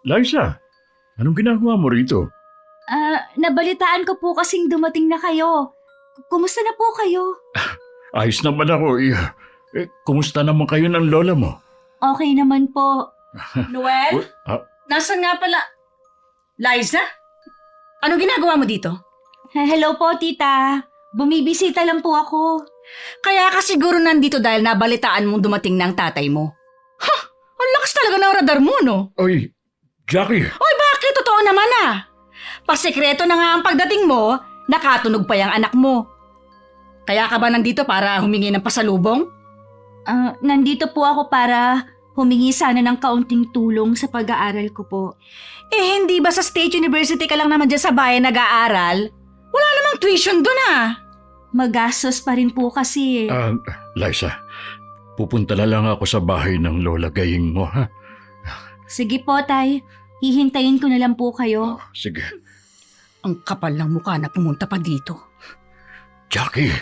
Liza, anong ginagawa mo rito? Nabalitaan ko po kasing dumating na kayo. Kumusta na po kayo? Ayos naman ako. Kumusta naman kayo ng lola mo? Okay naman po. Noel? Nasaan nga pala? Liza? Anong ginagawa mo dito? Hello po, tita. Bumibisita lang po ako. Kaya ka siguro nandito dahil nabalitaan mong dumating ng tatay mo. Ha! Ang lakas talaga ng radar mo, no? Oy, Jackie. Oy, bakit? Totoo naman ah. Pasekreto na nga ang pagdating mo, nakatunog pa yung anak mo. Kaya ka ba nandito para humingi ng pasalubong? Nandito po ako para humingi sana ng kaunting tulong sa pag-aaral ko po. Eh hindi ba sa State University ka lang naman dyan sa bayan nag-aaral? Wala namang tuition dun ah. Magastos pa rin po kasi. Liza, pupunta na lang ako sa bahay ng lola Gaying mo, ha? Sige po, tay. Hihintayin ko na lang po kayo. Sige. Ang kapal ng mukha na pumunta pa dito. Jackie,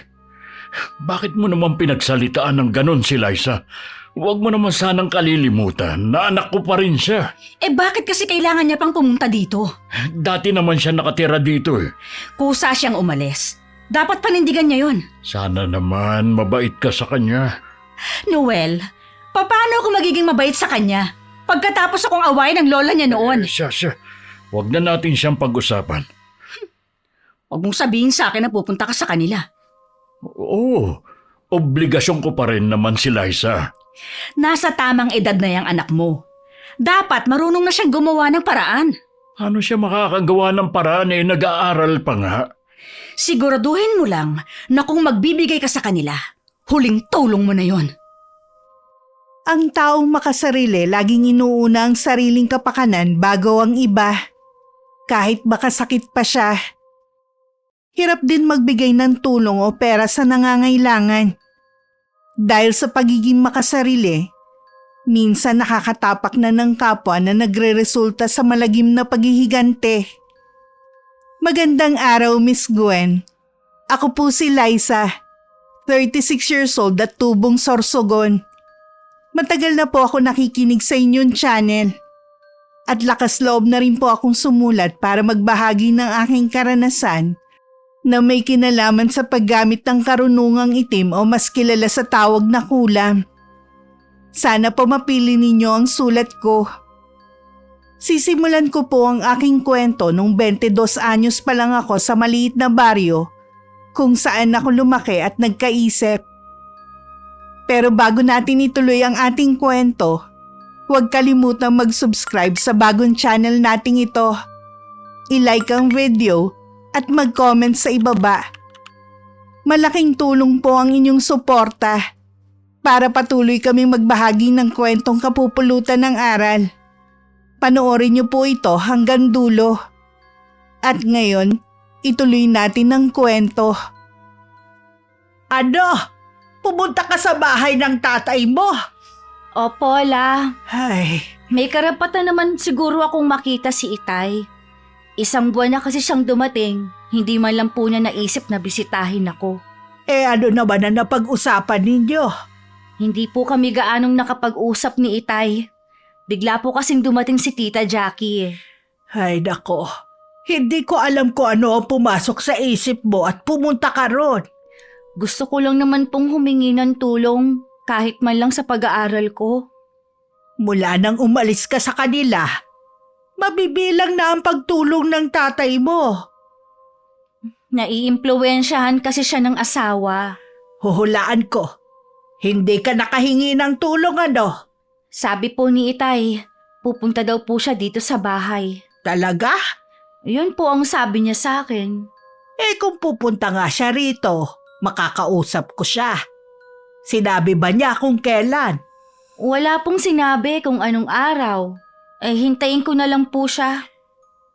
bakit mo naman pinagsalitaan ng ganon si Liza? Huwag mo naman sanang kalilimutan na anak ko pa rin siya. Eh bakit kasi kailangan niya pang pumunta dito? Dati naman siya nakatira dito eh. Kusa siyang umalis. Dapat panindigan niya yon. Sana naman mabait ka sa kanya. Noel, paano ako magiging mabait sa kanya? Pagkatapos akong awayin ng lola niya noon. Siya. Huwag na natin siyang pag-usapan. Huwag mong sabihin sa akin na pupunta ka sa kanila. Oo, obligasyon ko pa rin naman si Liza. Nasa tamang edad na yung anak mo. Dapat marunong na siyang gumawa ng paraan. Ano siya makakagawa ng paraan nag-aaral pa nga? Siguraduhin mo lang na kung magbibigay ka sa kanila, huling tulong mo na yon. Ang taong makasarili laging inuuna ang sariling kapakanan bago ang iba. Kahit makasakit pa siya. Hirap din magbigay ng tulong o pera sa nangangailangan. Dahil sa pagiging makasarili, minsan nakakatapak na ng kapwa na nagre-resulta sa malagim na paghihigante. Magandang araw, Miss Gwen. Ako po si Liza, 36 years old at tubong Sorsogon. Matagal na po ako nakikinig sa inyong channel. At lakas loob na rin po akong sumulat para magbahagi ng aking karanasan na may kinalaman sa paggamit ng karunungang itim o mas kilala sa tawag na kulam. Sana po mapili ninyo ang sulat ko. Sisimulan ko po ang aking kwento nung 22 anyos pa lang ako sa maliit na baryo kung saan ako lumaki at nagkaisip. Pero bago natin ituloy ang ating kwento, huwag kalimutang mag-subscribe sa bagong channel nating ito. I-like ang video at mag-comment sa ibaba. Malaking tulong po ang inyong suporta para patuloy kaming magbahagi ng kwentong kapupulutan ng aral. Panoorin niyo po ito hanggang dulo. At ngayon, ituloy natin ang kwento. Ano? Pumunta ka sa bahay ng tatay mo? Opo, la. Ay, May karapatan naman siguro akong makita si Itay. Isang buwan na kasi siyang dumating, hindi man lang po niya naisip na bisitahin ako. ano naman na napag-usapan ninyo? Hindi po kami gaanong nakapag-usap ni Itay. Bigla po kasing dumating si Tita Jackie. Ay nako, hindi ko alam kung ano ang pumasok sa isip mo at pumunta ka ron. Gusto ko lang naman pong humingi ng tulong kahit man lang sa pag-aaral ko. Mula nang umalis ka sa kanila, mabibilang na ang pagtulong ng tatay mo. Naiimpluwensyahan kasi siya ng asawa. Huhulaan ko, hindi ka nakahingi ng tulong ano? Sabi po ni Itay, pupunta daw po siya dito sa bahay. Talaga? Yun po ang sabi niya sa akin. Kung pupunta nga siya rito, makakausap ko siya. Sinabi ba niya kung kailan? Wala pong sinabi kung anong araw. Hintayin ko na lang po siya.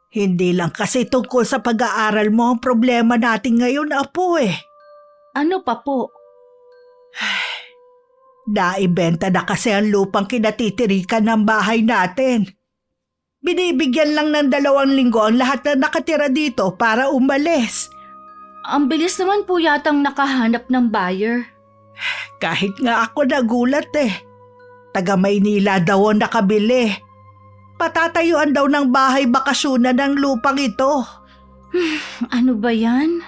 Hindi lang kasi tungkol sa pag-aaral mo ang problema natin ngayon, Apo eh. Ano pa po? Naibenta na kasi ang lupang kinatitirikan ng bahay natin. Binibigyan lang ng 2 linggo ang lahat na nakatira dito para umalis. Ang bilis naman po yatang nakahanap ng buyer. Kahit nga ako nagulat eh. Taga Maynila daw ang nakabili. Patatayuan daw ng bahay bakasyonan ng lupang ito. Ano ba yan?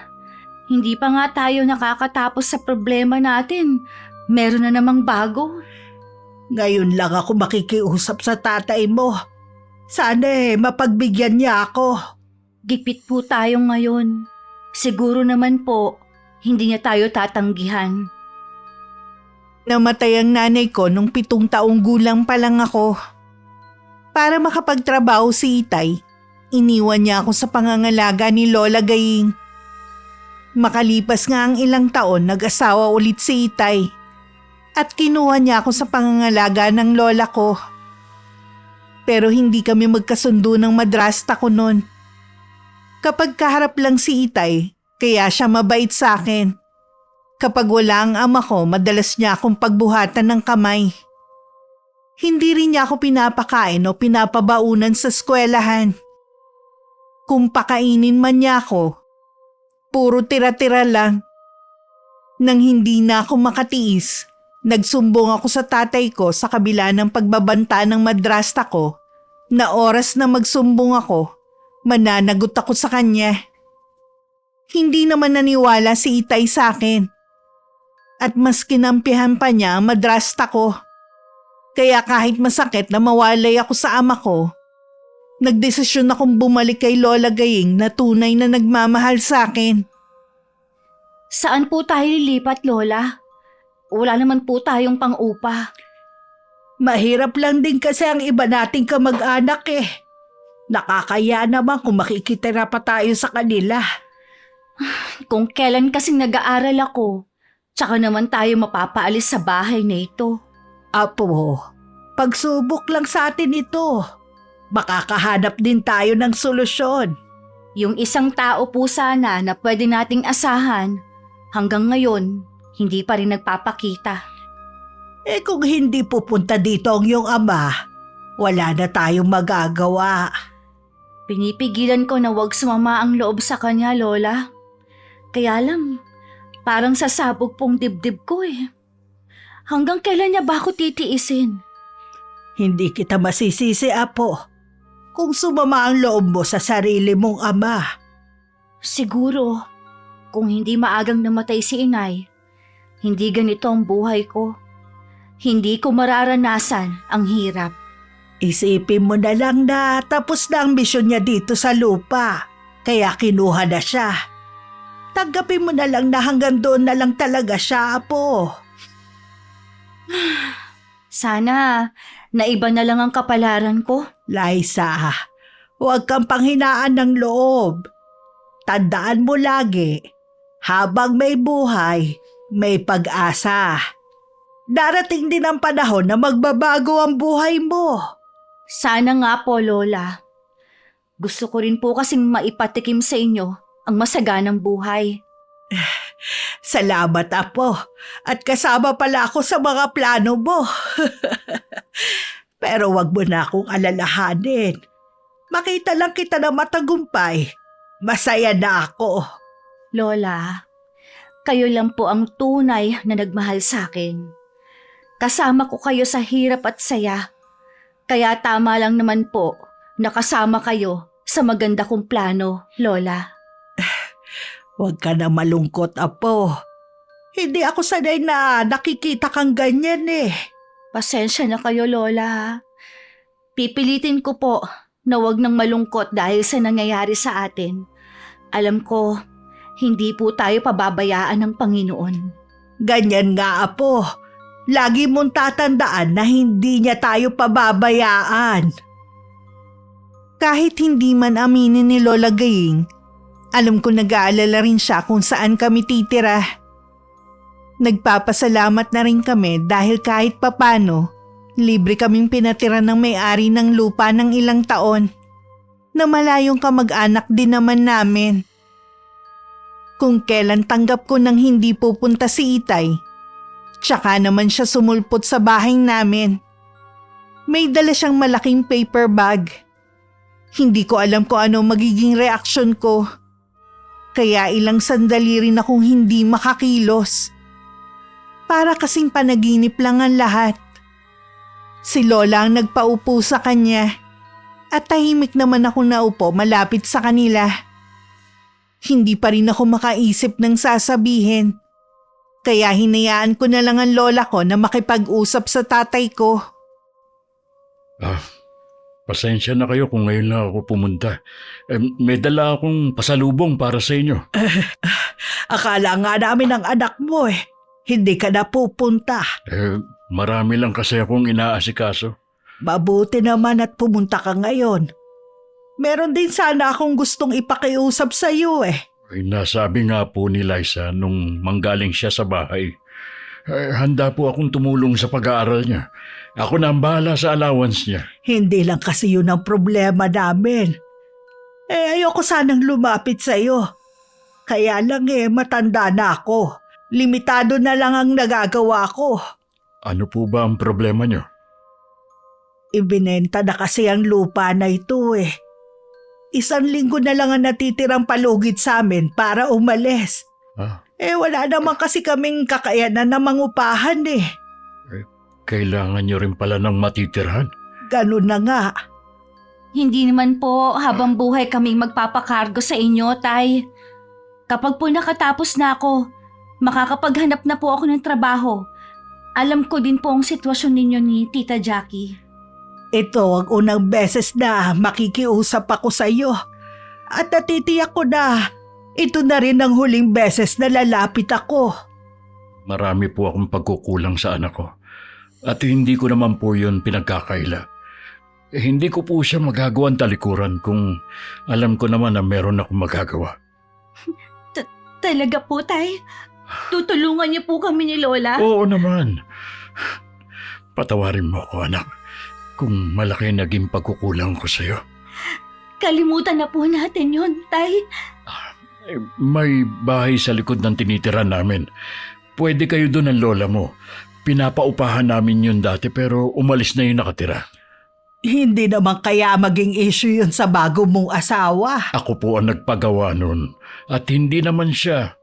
Hindi pa nga tayo nakakatapos sa problema natin. Meron na namang bago. Ngayon lang ako makikiusap sa tatay mo. Sana mapagbigyan niya ako. Gipit po tayo ngayon. Siguro naman po, hindi niya tayo tatanggihan. Namatay ang nanay ko nung 7 taong gulang pa lang ako. Para makapagtrabaho si Itay, iniwan niya ako sa pangangalaga ni Lola Gaying. Makalipas nga ang ilang taon, nag-asawa ulit si Itay. At kinuha niya ako sa pangangalaga ng lola ko. Pero hindi kami magkasundo ng madrasta ko noon. Kapag kaharap lang si Itay, kaya siya mabait sa akin. Kapag wala ang ama ko, madalas niya akong pagbuhatan ng kamay. Hindi rin niya ako pinapakain o pinapabaunan sa eskwelahan. Kung pakainin man niya ako, puro tira-tira lang. Nang hindi na ako makatiis, nagsumbong ako sa tatay ko sa kabila ng pagbabanta ng madrasta ko na oras na magsumbong ako, mananagot ako sa kanya. Hindi naman naniwala si Itay sa akin. At mas kinampihan pa niya ang madrasta ko. Kaya kahit masakit na mawalay ako sa ama ko, nagdesisyon akong bumalik kay Lola Gaying na tunay na nagmamahal sa akin. Saan po tayo lilipat, Lola? Wala naman po tayong pang-upa. Mahirap lang din kasi ang iba nating kamag-anak eh. Nakakaya naman kung makikitira pa tayo sa kanila. Kung kailan kasing nag-aaral ako, tsaka naman tayo mapapaalis sa bahay na ito. Apo, pagsubok lang sa atin ito. Makakahanap din tayo ng solusyon. Yung isang tao po sana na pwede nating asahan, hanggang ngayon, hindi pa rin nagpapakita. Kung hindi pupunta dito ang iyong ama, wala na tayong magagawa. Pinipigilan ko na wag sumama ang loob sa kanya, Lola. Kaya lang, parang sasabog pong dibdib ko eh. Hanggang kailan niya ba ako titiisin? Hindi kita masisisi, Apo, kung sumama ang loob mo sa sarili mong ama. Siguro, kung hindi maagang namatay si inay, hindi ganito ang buhay ko. Hindi ko mararanasan ang hirap. Isipin mo na lang na tapos na ang misyon niya dito sa lupa, kaya kinuha na siya. Tanggapin mo na lang na hanggang doon na lang talaga siya, Apo. Sana, naiba na lang ang kapalaran ko. Liza, huwag kang panghinaan ng loob. Tandaan mo lagi, habang may buhay, may pag-asa. Darating din ang panahon na magbabago ang buhay mo. Sana nga po, Lola. Gusto ko rin po kasing maipatikim sa inyo ang masaganang buhay. Salamat, Apo. At kasama pala ako sa mga plano mo. Pero wag mo na akong alalahanin. Makita lang kita na matagumpay. Masaya na ako. Lola, kayo lang po ang tunay na nagmahal sa akin. Kasama ko kayo sa hirap at saya. Kaya tama lang naman po na kasama kayo sa maganda kong plano, Lola. Huwag ka na malungkot, Apo. Hindi ako sanay na nakikita kang ganyan eh. Pasensya na kayo, Lola. Pipilitin ko po na wag nang malungkot dahil sa nangyayari sa atin. Alam ko, hindi po tayo pababayaan ng Panginoon. Ganyan nga, Apo. Lagi mong tatandaan na hindi niya tayo pababayaan. Kahit hindi man aminin ni Lola Gaying, alam ko nag-aalala rin siya kung saan kami titira. Nagpapasalamat na rin kami dahil kahit papano, libre kaming pinatira ng may-ari ng lupa ng ilang taon na malayong kamag-anak din naman namin. Kung kailan tanggap ko nang hindi pupunta si Itay, tsaka naman siya sumulpot sa bahay namin. May dala siyang malaking paper bag. Hindi ko alam kung ano magiging reaksyon ko. Kaya ilang sandali rin akong hindi makakilos. Para kasing panaginip lang ang lahat. Si Lola ang nagpaupo sa kanya. At tahimik naman ako naupo malapit sa kanila. Hindi pa rin ako makaisip ng sasabihin. Kaya hinayaan ko na lang ang lola ko na makipag-usap sa tatay ko. Pasensya na kayo kung ngayon lang ako pumunta. May dala akong pasalubong para sa inyo. Akala nga namin ang anak mo hindi ka na pupunta. Marami lang kasi akong inaasikaso. Mabuti naman at pumunta ka ngayon. Meron din sana akong gustong ipakiusap sa iyo Nasabi nga po ni Liza nung manggaling siya sa bahay. Handa po akong tumulong sa pag-aaral niya. Ako na ang bahala sa allowance niya. Hindi lang kasi yun ang problema namin. Ayoko sanang lumapit sa iyo. Kaya lang matanda na ako. Limitado na lang ang nagagawa ko. Ano po ba ang problema niyo? Ibinenta na kasi ang lupa na ito 1 linggo na lang ang natitirang palugit sa amin para umalis. Wala naman kasi kaming kakayanan na mangupahan Kailangan niyo rin pala ng matitirhan. Ganun na nga. Hindi naman po habang buhay kaming magpapakargo sa inyo, Tay. Kapag po nakatapos na ako, makakapaghanap na po ako ng trabaho. Alam ko din po ang sitwasyon ninyo ni Tita Jackie. Ito ang unang beses na makikiusap ako sa iyo. At natitiyak ko na ito na rin ang huling beses na lalapit ako. Marami po akong pagkukulang sa anak ko. At hindi ko naman po yun pinagkakaila. Hindi ko po siya magagawang talikuran kung alam ko naman na meron akong magagawa. Talaga po, Tay? Tutulungan niyo po kami ni Lola? Oo naman. Patawarin mo ako, anak, kung malaki naging pagkukulang ko sa iyo. Kalimutan na po natin yun, Tay. May bahay sa likod ng tinitira namin. Pwede kayo doon ng lola mo. Pinapaupahan namin yun dati pero umalis na yung nakatira. Hindi naman kaya maging issue yun sa bago mong asawa. Ako po ang nagpagawa nun at hindi naman siya.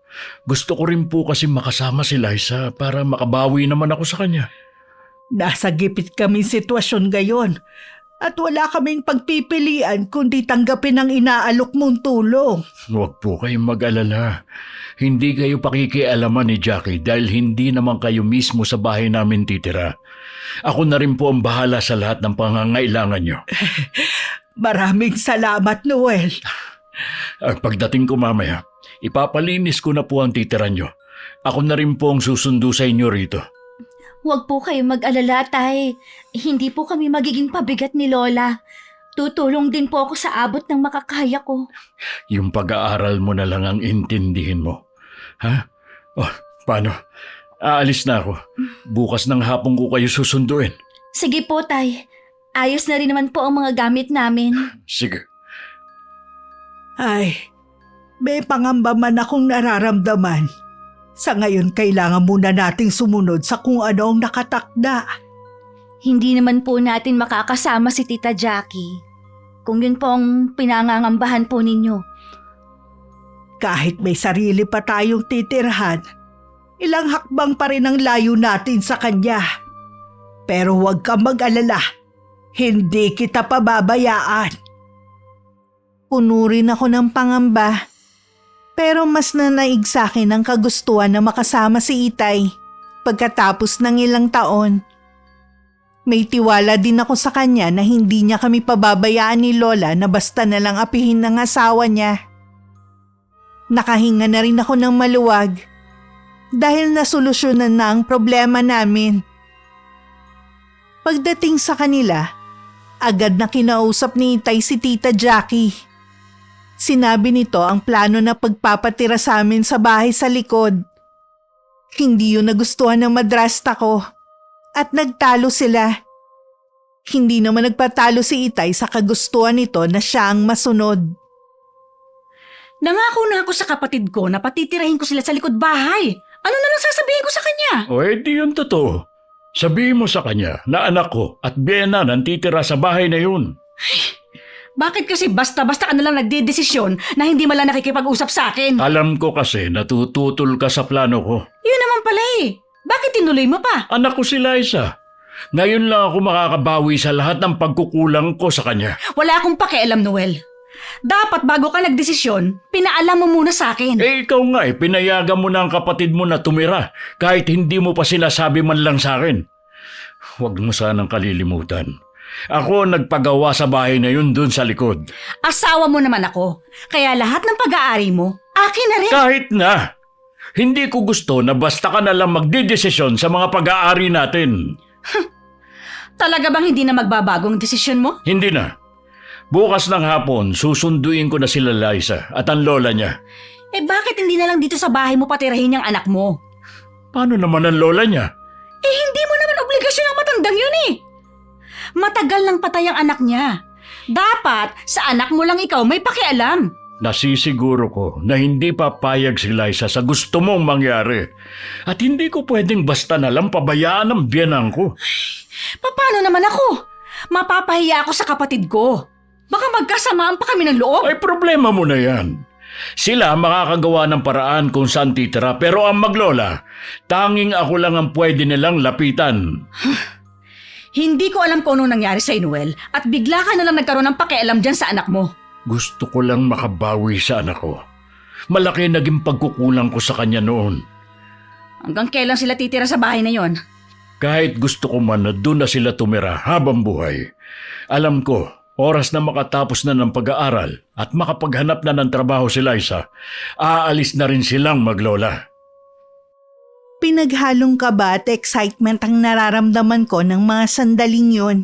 Gusto ko rin po kasi makasama si Liza para makabawi naman ako sa kanya. Nasa gipit kaming sitwasyon ngayon at wala kaming pagpipilian kundi tanggapin ang inaalok mong tulong. Huwag po kayong mag-alala. Hindi kayo pakikialaman ni Jackie dahil hindi naman kayo mismo sa bahay namin titira. Ako na rin po ang bahala sa lahat ng pangangailangan nyo. Maraming salamat, Noel. Pagdating ko mamaya, ipapalinis ko na po ang titira nyo. Ako na rin po ang susundo sa inyo rito. Huwag po kayong mag-alala, Tay. Hindi po kami magiging pabigat ni Lola. Tutulong din po ako sa abot ng makakaya ko. Yung pag-aaral mo na lang ang intindihin mo. Ha? Paano? Aalis na ako. Bukas ng hapon ko kayo susunduin. Sige po, Tay. Ayos na rin naman po ang mga gamit namin. Sige. Ay, may pangamba man akong nararamdaman. Sa ngayon, kailangan muna nating sumunod sa kung ano ang nakatakda. Hindi naman po natin makakasama si Tita Jackie. Kung yun po ang pinangangambahan po ninyo. Kahit may sarili pa tayong titirhan, ilang hakbang pa rin ang layo natin sa kanya. Pero huwag kang mag-alala, hindi kita pababayaan. Puno rin ako ng pangamba, pero mas nanaig sa akin ang kagustuhan na makasama si Itay pagkatapos ng ilang taon. May tiwala din ako sa kanya na hindi niya kami pababayaan ni Lola na basta na lang apihin ng asawa niya. Nakahinga na rin ako ng maluwag dahil nasolusyonan na ang problema namin. Pagdating sa kanila, agad na kinausap ni Itay si Tita Jackie. Sinabi nito ang plano na pagpapatira sa amin sa bahay sa likod. Hindi yun nagustuhan ng madrasta ko at nagtalo sila. Hindi naman nagpatalo si Itay sa kagustuhan nito na siya ang masunod. Nangako na ako sa kapatid ko na patitirahin ko sila sa likod bahay. Ano na lang sasabihin ko sa kanya? O di yun totoo. Sabihin mo sa kanya na anak ko at Biena nantitira sa bahay na yun. Bakit kasi basta-basta ka na lang nagdedesisyon na hindi man lang nakikipag-usap sa akin? Alam ko kasi natututol ka sa plano ko. Yun naman pala eh. Bakit tinuloy mo pa? Anak ko si Liza. Ngayon lang ako makakabawi sa lahat ng pagkukulang ko sa kanya. Wala akong pakialam, Noel. Dapat bago ka nagdesisyon, pinaalam mo muna sa akin. Ikaw nga pinayagan mo na ang kapatid mo na tumira kahit hindi mo pa sinasabi man lang sa akin. Huwag mo sanang kalilimutan. Ako nagpagawa sa bahay na yun dun sa likod. Asawa mo naman ako, kaya lahat ng pag-aari mo, akin na rin. Kahit na, hindi ko gusto na basta ka na lang magdidesisyon sa mga pag-aari natin. Talaga bang hindi na magbabago ang desisyon mo? Hindi na. Bukas ng hapon, susunduin ko na sila Liza at ang lola niya. Bakit hindi na lang dito sa bahay mo patirahin yung anak mo? Paano naman ang lola niya? Hindi mo naman obligasyon ang matandang yun eh. Matagal nang patay ang anak niya. Dapat sa anak mo lang ikaw may pakialam. Nasisiguro ko na hindi papayag si Liza sa gusto mong mangyari. At hindi ko pwedeng basta na lang pabayaan ang biyanang ko. Paano naman ako? Mapapahiya ako sa kapatid ko. Baka magkasamaan pa kami ng loob. Ay problema mo na yan. Sila makakagawa ng paraan kung saan titira pero ang maglola, tanging ako lang ang pwede nilang lapitan. Hindi ko alam kung anong nangyari sa Noel at bigla ka na lang nagkaroon ng pakialam dyan sa anak mo. Gusto ko lang makabawi sa anak ko. Malaki naging pagkukulang ko sa kanya noon. Hanggang kailan sila titira sa bahay na yon? Kahit gusto ko man na doon na sila tumira habang buhay. Alam ko, oras na makatapos na ng pag-aaral at makapaghanap na ng trabaho si Liza, aalis na rin silang maglola. Pinaghalong kaba at excitement ang nararamdaman ko ng mga sandaling yon.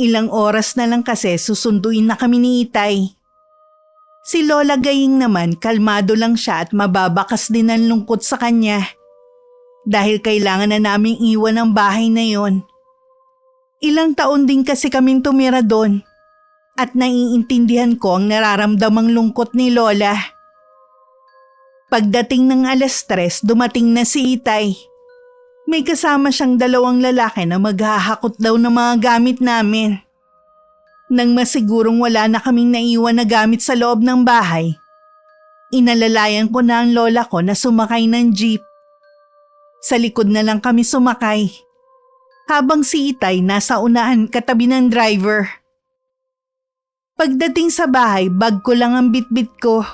Ilang oras na lang kasi susunduin na kami ni Itay. Si Lola Gaying naman kalmado lang siya at mababakas din ang lungkot sa kanya. Dahil kailangan na naming iwan ang bahay na yon. Ilang taon din kasi kaming tumira doon at naiintindihan ko ang nararamdamang lungkot ni Lola. Pagdating ng 3:00, dumating na si Itay. May kasama siyang 2 lalaki na maghahakot daw ng mga gamit namin. Nang masigurong wala na kaming naiwan na gamit sa loob ng bahay, inalalayan ko na ang lola ko na sumakay ng jeep. Sa likod na lang kami sumakay, habang si Itay nasa unahan katabi ng driver. Pagdating sa bahay, bag ko lang ang bitbit ko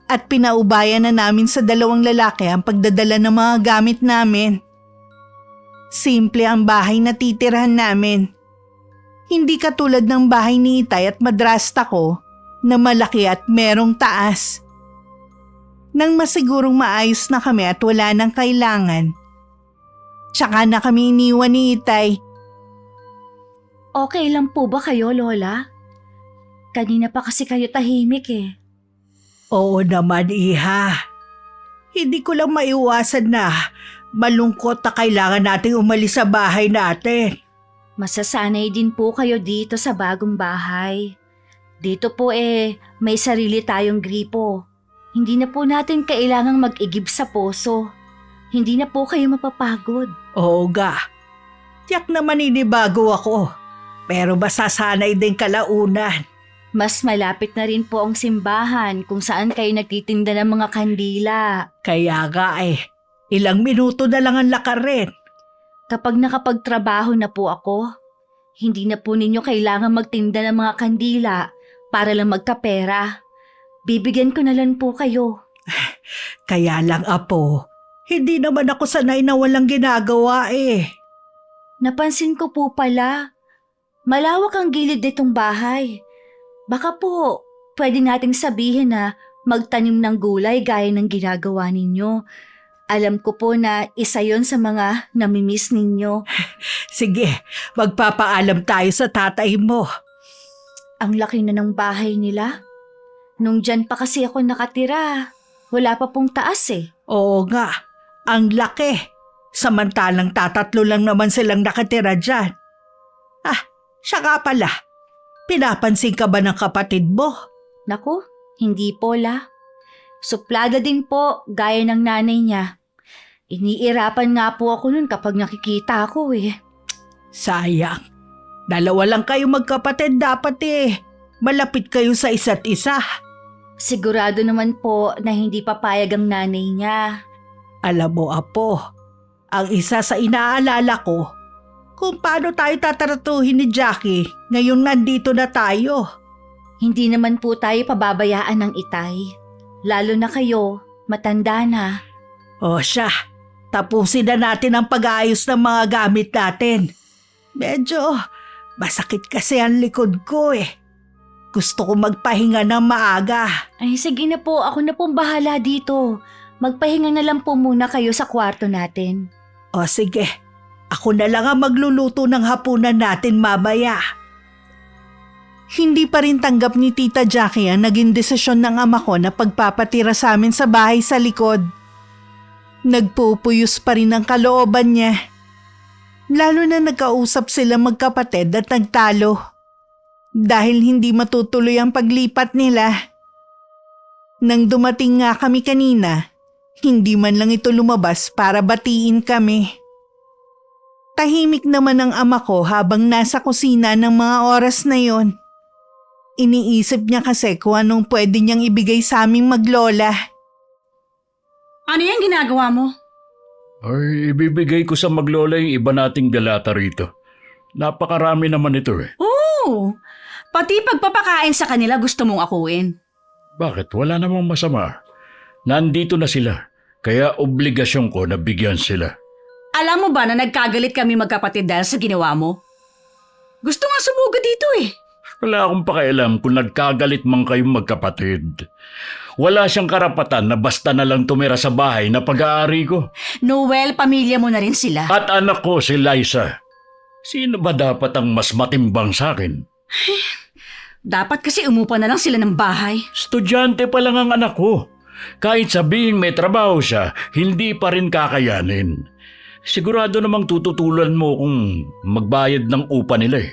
at pinaubayan na namin sa 2 lalaki ang pagdadala ng mga gamit namin. Simple ang bahay na titirhan namin. Hindi katulad ng bahay ni Itay at madrasta ko na malaki at merong taas. Nang masigurong maayos na kami at wala nang kailangan, tsaka na kami iniwan ni Itay. Okay lang po ba kayo, Lola? Kanina pa kasi kayo tahimik eh. Oo naman, Iha. Hindi ko lang maiwasan na malungkot na kailangan nating umalis sa bahay natin. Masasanay din po kayo dito sa bagong bahay. Dito po may sarili tayong gripo. Hindi na po natin kailangang mag-igib sa poso. Hindi na po kayo mapapagod. Oo ga. Tiyak naman inibago ako. Pero masasanay din kalaunan. Mas malapit na rin po ang simbahan kung saan kayo nagtitinda ng mga kandila. Kaya nga ilang minuto na lang ang lakarin. Kapag nakapagtrabaho na po ako, hindi na po ninyo kailangan magtinda ng mga kandila para lang magkapera. Bibigyan ko na lang po kayo. Kaya lang, Apo, hindi naman ako sanay na walang ginagawa Napansin ko po pala, malawak ang gilid nitong bahay. Baka po, pwede nating sabihin na magtanim ng gulay gaya ng ginagawa ninyo. Alam ko po na isa yon sa mga namimiss ninyo. Sige, magpapaalam tayo sa tatay mo. Ang laki na ng bahay nila. Nung dyan pa kasi ako nakatira, wala pa pong taas Oo nga, ang laki. Samantalang tatatlo lang naman silang nakatira dyan. Siya nga pala. Pinapansin ka ba ng kapatid mo? Naku, hindi po la. Suplada din po, gaya ng nanay niya. Iniirapan nga po ako nun kapag nakikita ako Sayang. 2 lang kayo magkapatid dapat Malapit kayo sa isa't isa. Sigurado naman po na hindi papayag ang nanay niya. Alam mo, Apo, ang isa sa inaalala ko, kung paano tayo tataratuhin ni Jackie ngayong nandito na tayo. Hindi naman po tayo pababayaan ng itay. Lalo na kayo, matanda na. O siya, tapusin na natin ang pag-aayos ng mga gamit natin. Medyo masakit kasi ang likod ko eh. Gusto ko magpahinga ng maaga. Ay sige na po, ako na pong bahala dito. Magpahinga na lang po muna kayo sa kwarto natin. O sige, ako na lang ang magluluto ng hapunan natin mamaya. Hindi pa rin tanggap ni Tita Jackie ang naging desisyon ng ama ko na pagpapatira sa amin sa bahay sa likod. Nagpupuyos pa rin ang kalooban niya. Lalo na nagkausap sila magkapatid at nagtalo. Dahil hindi matutuloy ang paglipat nila. Nang dumating nga kami kanina, hindi man lang ito lumabas para batiin kami. Tahimik naman ang ama ko habang nasa kusina ng mga oras na yon. Iniisip niya kasi kung anong pwede niyang ibigay sa aming maglola. Ano yan ginagawa mo? Ay, ibibigay ko sa maglola yung iba nating delata rito. Napakarami naman ito eh. Oo, pati pagpapakain sa kanila gusto mong akuin. Bakit? Wala namang masama. Nandito na sila, kaya obligasyon ko na bigyan sila. Alam mo ba na nagkagalit kami magkapatid dahil sa ginawa mo? Gusto nga sumugod dito eh. Wala akong pakialam kung nagkagalit man kayong magkapatid. Wala siyang karapatan na basta na lang tumira sa bahay na pag-aari ko. Noel, pamilya mo na rin sila. At anak ko si Liza. Sino ba dapat ang mas matimbang sa akin? Dapat kasi umupa na lang sila ng bahay. Estudyante pa lang ang anak ko. Kahit sabihin may trabaho siya, hindi pa rin kakayanin. Sigurado namang tututulan mo kung magbayad ng upa nila eh.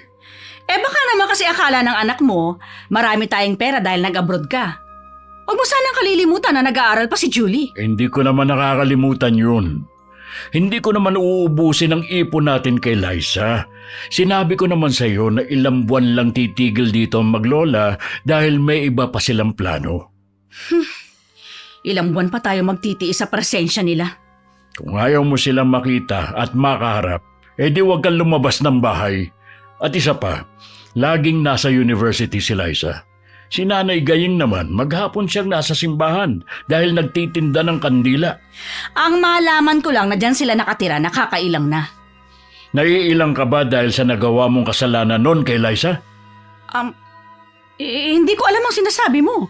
Eh baka naman kasi akala ng anak mo, marami tayong pera dahil nag-abroad ka. Huwag mo sanang kalilimutan na nag-aaral pa si Julie. Hindi ko naman nakakalimutan yun. Hindi ko naman uubusin ang ipon natin kay Liza. Sinabi ko naman sa iyo na ilang buwan lang titigil dito ang maglola dahil may iba pa silang plano. Ilang buwan pa tayo magtitiis sa presensya nila. Kung ayaw mo silang makita at makaharap, edi huwag kang lumabas ng bahay. At isa pa, laging nasa university si Liza. Si Nanay Gaying naman, maghapon siyang nasa simbahan dahil nagtitinda ng kandila. Ang malaman ko lang na dyan sila nakatira, nakakailang na. Naiilang ka ba dahil sa nagawa mong kasalanan noon kay Liza? Hindi ko alam ang sinasabi mo.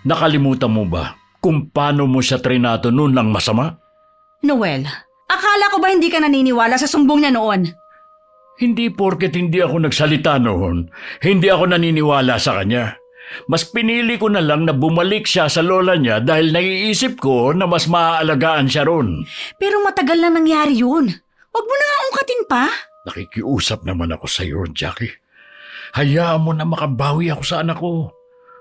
Nakalimutan mo ba kung paano mo siya trinato noon ng masama? Noel, akala ko ba hindi ka naniniwala sa sumbong niya noon? Hindi porket hindi ako nagsalita noon, hindi ako naniniwala sa kanya. Mas pinili ko na lang na bumalik siya sa lola niya dahil naiisip ko na mas maaalagaan siya ron. Pero matagal na nangyari yun. Huwag mo na nga ungkatin pa. Nakikiusap naman ako sa iyo, Jackie. Hayaan mo na makabawi ako sa anak ko.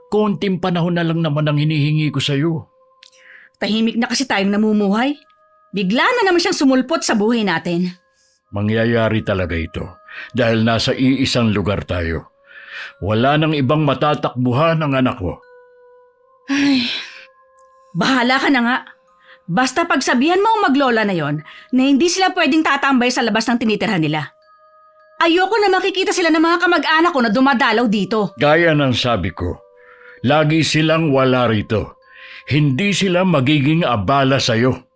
Konting panahon na lang naman ang hinihingi ko sa iyo. Tahimik na kasi tayong namumuhay. Bigla na naman siyang sumulpot sa buhay natin. Mangyayari talaga ito dahil nasa iisang lugar tayo. Wala nang ibang matatakbuhan ang anak ko. Ay, bahala ka na nga. Basta pagsabihan mo ang maglola na yon na hindi sila pwedeng tatambay sa labas ng tinitirhan nila. Ayoko na makikita sila ng mga kamag-anak ko na dumadalaw dito. Gaya ng sabi ko, lagi silang wala rito. Hindi sila magiging abala sa'yo.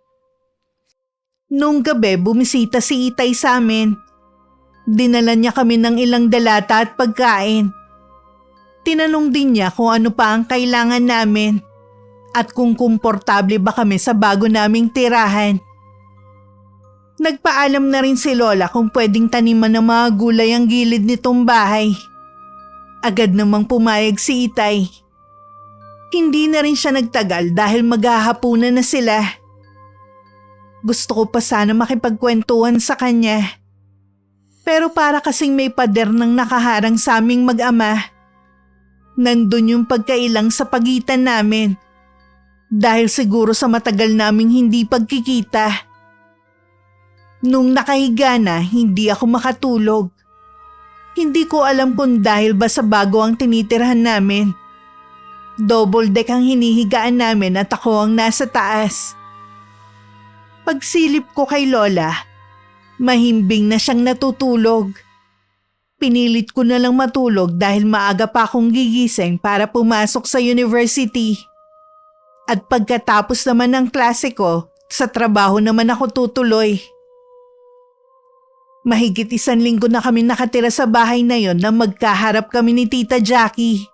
Nung gabi, bumisita si Itay sa amin. Dinala niya kami ng ilang dalata at pagkain. Tinanong din niya kung ano pa ang kailangan namin at kung komportable ba kami sa bago naming tirahan. Nagpaalam na rin si Lola kung pwedeng taniman ng mga gulay ang gilid nitong bahay. Agad namang pumayag si Itay. Hindi na rin siya nagtagal dahil maghahapunan na sila. Gusto ko pa sana makipagkwentuhan sa kanya. Pero para kasing may pader ng nakaharang sa aming mag-ama. Nandun yung pagkailang sa pagitan namin. Dahil siguro sa matagal naming hindi pagkikita. Nung nakahiga na, hindi ako makatulog. Hindi ko alam kung dahil ba sa bago ang tinitirhan namin. Double deck ang hinihigaan namin at ako ang nasa taas. Pagsilip ko kay Lola, Mahimbing na siyang natutulog. Pinilit ko na lang matulog dahil maaga pa akong gigising para pumasok sa university. At pagkatapos naman ng klase ko, sa trabaho naman ako tutuloy. Mahigit 1 linggo na kami nakatira sa bahay na yon na magkaharap kami ni Tita Jackie.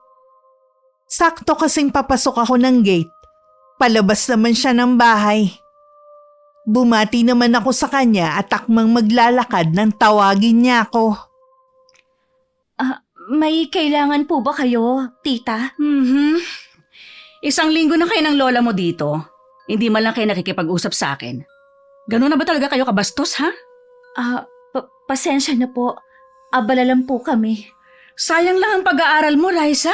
Sakto kasing papasok ako ng gate. Palabas naman siya ng bahay. Bumati naman ako sa kanya at akmang maglalakad nang tawagin niya ako. May kailangan po ba kayo, tita? 1 linggo na kayo ng lola mo dito. Hindi man lang kayo nakikipag-usap sa akin. Ganun na ba talaga kayo kabastos, ha? Pasensya na po. Abala lang po kami. Sayang lang ang pag-aaral mo, Liza.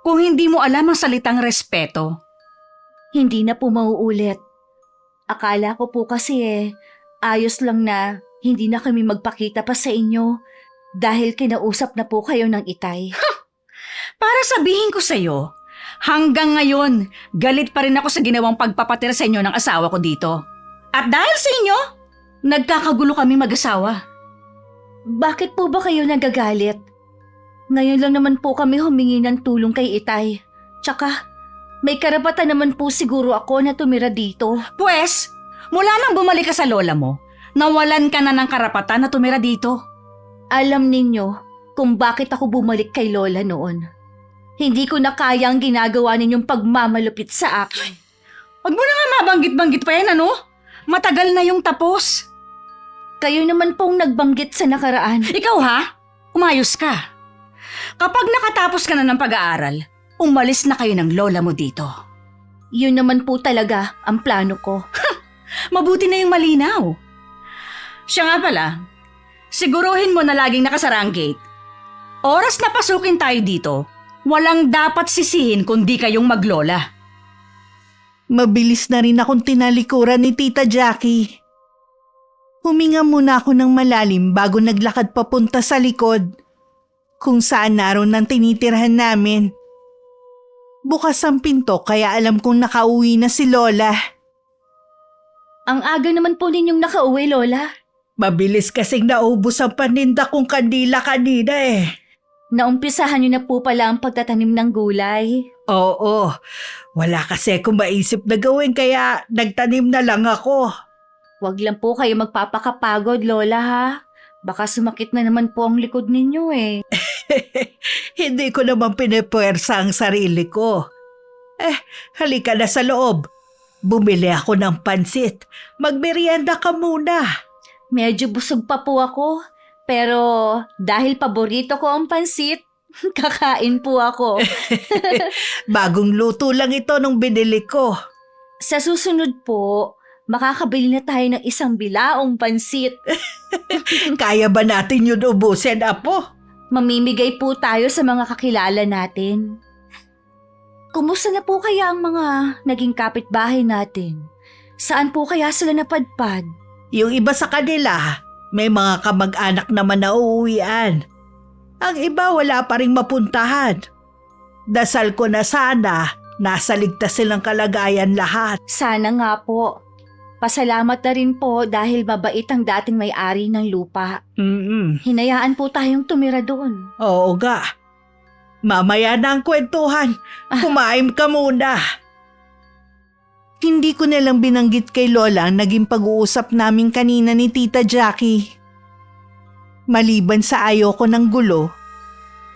Kung hindi mo alam ang salitang respeto. Hindi na po mauulit. Akala ko po kasi ayos lang na hindi na kami magpakita pa sa inyo dahil kinausap na po kayo ng itay. Para sabihin ko sa'yo, hanggang ngayon, galit pa rin ako sa ginawang pagpapatira sa inyo ng asawa ko dito. At dahil sa inyo, nagkakagulo kami mag-asawa. Bakit po ba kayo nagagalit? Ngayon lang naman po kami humingi ng tulong kay itay. Tsaka, may karapatan naman po siguro ako na tumira dito. Pwes, mula nang bumalik ka sa lola mo, nawalan ka na ng karapatan na tumira dito. Alam ninyo kung bakit ako bumalik kay lola noon. Hindi ko na kaya ang ginagawa ninyong pagmamalupit sa akin. Huwag mo na nga mabanggit-banggit pa yan, ano? Matagal na yung tapos. Kayo naman pong nagbanggit sa nakaraan. Ikaw ha? Umayos ka. Kapag nakatapos ka na ng pag-aaral, umalis na kayo ng lola mo dito. Yun naman po talaga ang plano ko. Mabuti na yung malinaw. Siya nga pala, siguruhin mo na laging nakasara ang gate. Oras na pasukin tayo dito, walang dapat sisihin kundi kayong maglola. Mabilis na rin akong tinalikuran ni Tita Jackie. Huminga muna ako ng malalim bago naglakad papunta sa likod, kung saan naroon ang tinitirhan namin. Bukas ang pinto kaya alam kong nakauwi na si Lola. Ang aga naman po ninyong nakauwi, Lola. Mabilis kasing naubos ang paninda kong kandila kanina eh. Naumpisahan niyo na po pala ang pagtatanim ng gulay. Oo, wala kasi akong maisip na gawin kaya nagtanim na lang ako. Huwag lang po kayo magpapakapagod, Lola ha. Baka sumakit na naman po ang likod ninyo eh. Hindi ko naman pinipuwersa ang sarili ko. Halika na sa loob. Bumili ako ng pansit. Magmerienda ka muna. Medyo busog pa po ako. Pero dahil paborito ko ang pansit, kakain po ako. Bagong luto lang ito nung binili ko. Sa susunod po, makakabili na tayo ng 1 bilaong pansit. Kaya ba natin yun ubusin, Apo? Mamimigay po tayo sa mga kakilala natin. Kumusta na po kaya ang mga naging kapitbahay natin? Saan po kaya sila napadpad? Yung iba sa kanila, may mga kamag-anak naman na uuwian. Ang iba wala pa ring mapuntahan. Dasal ko na sana, nasa ligtas silang kalagayan lahat. Sana nga po. Pasalamat na rin po dahil mabait ang dating may-ari ng lupa. Hinayaan po tayong tumira doon. Oo nga. Mamaya na ang kwentuhan. Kumain ka muna. Hindi ko nalang binanggit kay Lola ang naging pag-uusap namin kanina ni Tita Jackie. Maliban sa ayoko ng gulo,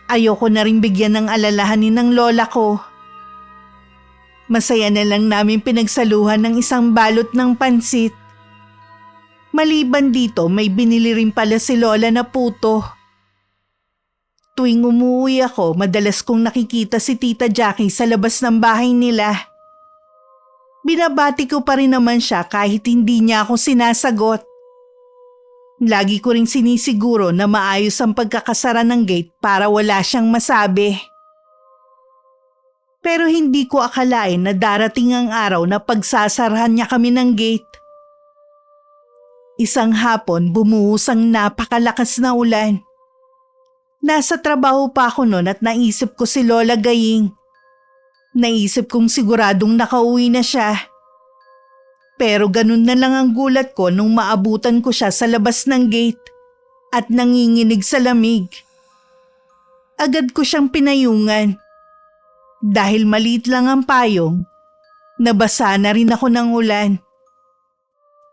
ayoko na rin bigyan ng alalahanin ng lola ko. Masaya na lang namin pinagsaluhan ng 1 balot ng pansit. Maliban dito, may binili rin pala si Lola na puto. Tuwing umuwi ako, madalas kong nakikita si Tita Jackie sa labas ng bahay nila. Binabati ko pa rin naman siya kahit hindi niya ako sinasagot. Lagi ko ring sinisiguro na maayos ang pagkakasara ng gate para wala siyang masabi. Pero hindi ko akalain na darating ang araw na pagsasarahan niya kami ng gate. Isang hapon bumuhos ang napakalakas na ulan. Nasa trabaho pa ako noon at naisip ko si Lola Gaying. Naisip kong siguradong nakauwi na siya. Pero ganun na lang ang gulat ko nung maabutan ko siya sa labas ng gate at nanginginig sa lamig. Agad ko siyang pinayungan. Dahil maliit lang ang payong, nabasa na rin ako ng ulan.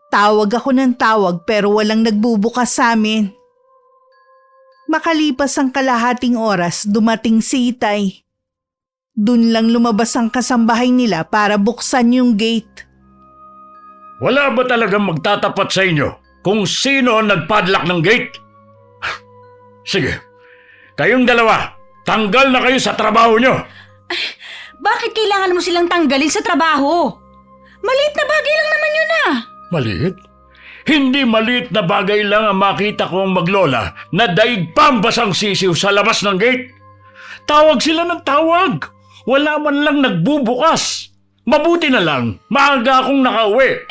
Tawag ako ng tawag pero walang nagbubukas sa amin. Makalipas ang kalahating oras, dumating si Itay. Dun lang lumabas ang kasambahay nila para buksan yung gate. Wala ba talagang magtatapat sa inyo kung sino ang nagpadlock ng gate? Sige, kayong dalawa, tanggal na kayo sa trabaho nyo. Bakit kailangan mo silang tanggalin sa trabaho? Maliit na bagay lang naman yun ah. Maliit? Hindi maliit na bagay lang ang makita kong maglola na daig pambasang sisiw sa labas ng gate. Tawag sila ng tawag. Wala man lang nagbubukas. Mabuti na lang, maaga akong nakauwi.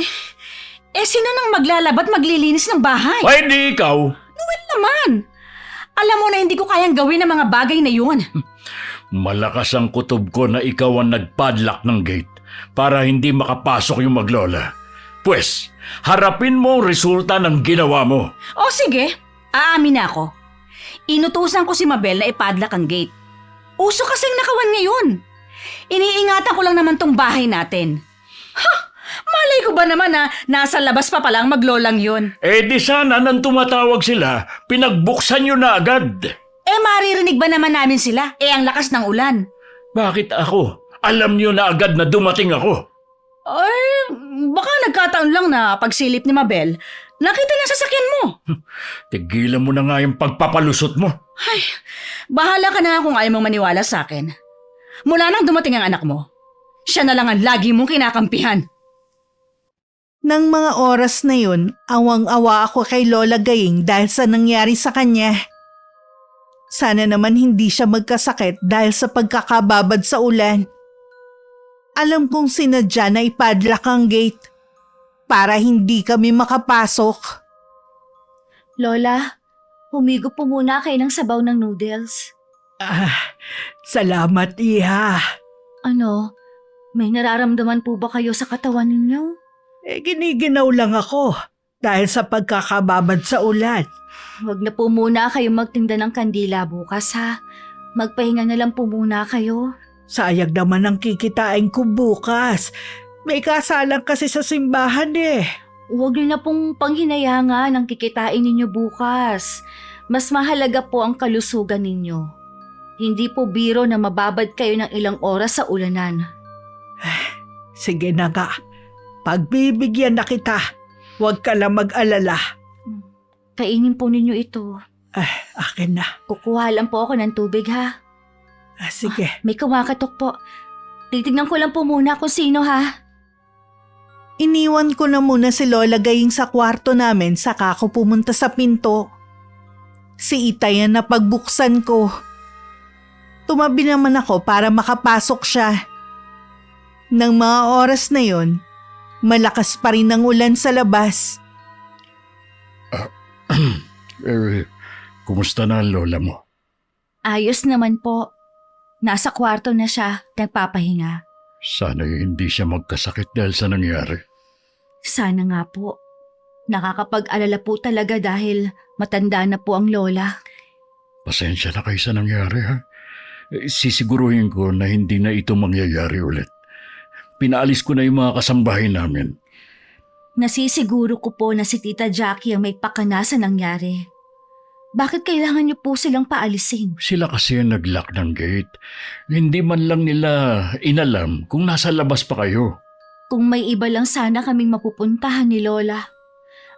Sino nang maglalabat maglilinis ng bahay? Ay, di ikaw. Noel naman. Alam mo na hindi ko kayang gawin ang mga bagay na yun. Malakas ang kutob ko na ikaw ang nagpadlock ng gate para hindi makapasok yung maglola. Pwes, harapin mo ang resulta ng ginawa mo. O sige, aamin na ako. Inutusan ko si Mabel na ipadlock ang gate. Uso kasing nakawan ngayon. Iniingatan ko lang naman tong bahay natin. Ha! Malay ko ba naman na nasa labas pa palang maglolang yun? Di sana nang tumatawag sila, pinagbuksan nyo na agad. Maririnig ba naman namin sila? Ang lakas ng ulan. Bakit ako? Alam nyo na agad na dumating ako. Baka nagkataon lang na pagsilip ni Mabel, nakita niya sasakyan mo. Tigilan mo na nga yung pagpapalusot mo. Bahala ka na kung ayaw mong maniwala sa akin. Mula nang dumating ang anak mo, siya na lang ang lagi mong kinakampihan. Nang mga oras na yun, awang-awa ako kay Lola Gaying dahil sa nangyari sa kanya. Sana naman hindi siya magkasakit dahil sa pagkakababad sa ulan. Alam kong sinadya na ipadlock ang gate para hindi kami makapasok. Lola, humigo po muna kayo ng sabaw ng noodles. Salamat, Iha. Ano, may nararamdaman po ba kayo sa katawan ninyo? Giniginaw lang ako dahil sa pagkakababad sa ulan. Huwag na po muna kayo magtinda ng kandila bukas ha. Magpahinga na lang po muna kayo. Sayang naman ang kikitain ko bukas. May kasalang kasi sa simbahan eh. Huwag niyo na pong panghinayangan ang kikitain ninyo bukas. Mas mahalaga po ang kalusugan ninyo. Hindi po biro na mababad kayo ng ilang oras sa ulanan. Sige na nga. Pagbibigyan na kita. Huwag ka lang mag-alala. Kainin po ninyo ito. Akin na. Kukuha lang po ako ng tubig ha. Sige. May kumakatok po. Titignan ko lang po muna kung sino ha. Iniwan ko na muna si Lola Gaying sa kwarto namin saka ako pumunta sa pinto. Si Itay ang napagbuksan ko. Tumabi naman ako para makapasok siya. Nang mga oras na yon, malakas pa rin ang ulan sa labas. Kumusta na ang lola mo? Ayos naman po. Nasa kwarto na siya, nagpapahinga. Sana hindi siya magkasakit dahil sa nangyari. Sana nga po. Nakakapag-alala po talaga dahil matanda na po ang lola. Pasensya na kayo sa nangyari ha. Sisiguruhin ko na hindi na ito mangyayari ulit. Pinaalis ko na yung mga kasambahay namin. Nasisiguro ko po na si Tita Jackie ang may pakana sa nangyari. Bakit kailangan niyo po silang paalisin? Sila kasi ang nag-lock ng gate. Hindi man lang nila inalam kung nasa labas pa kayo. Kung may iba lang sana kaming mapupuntahan ni Lola,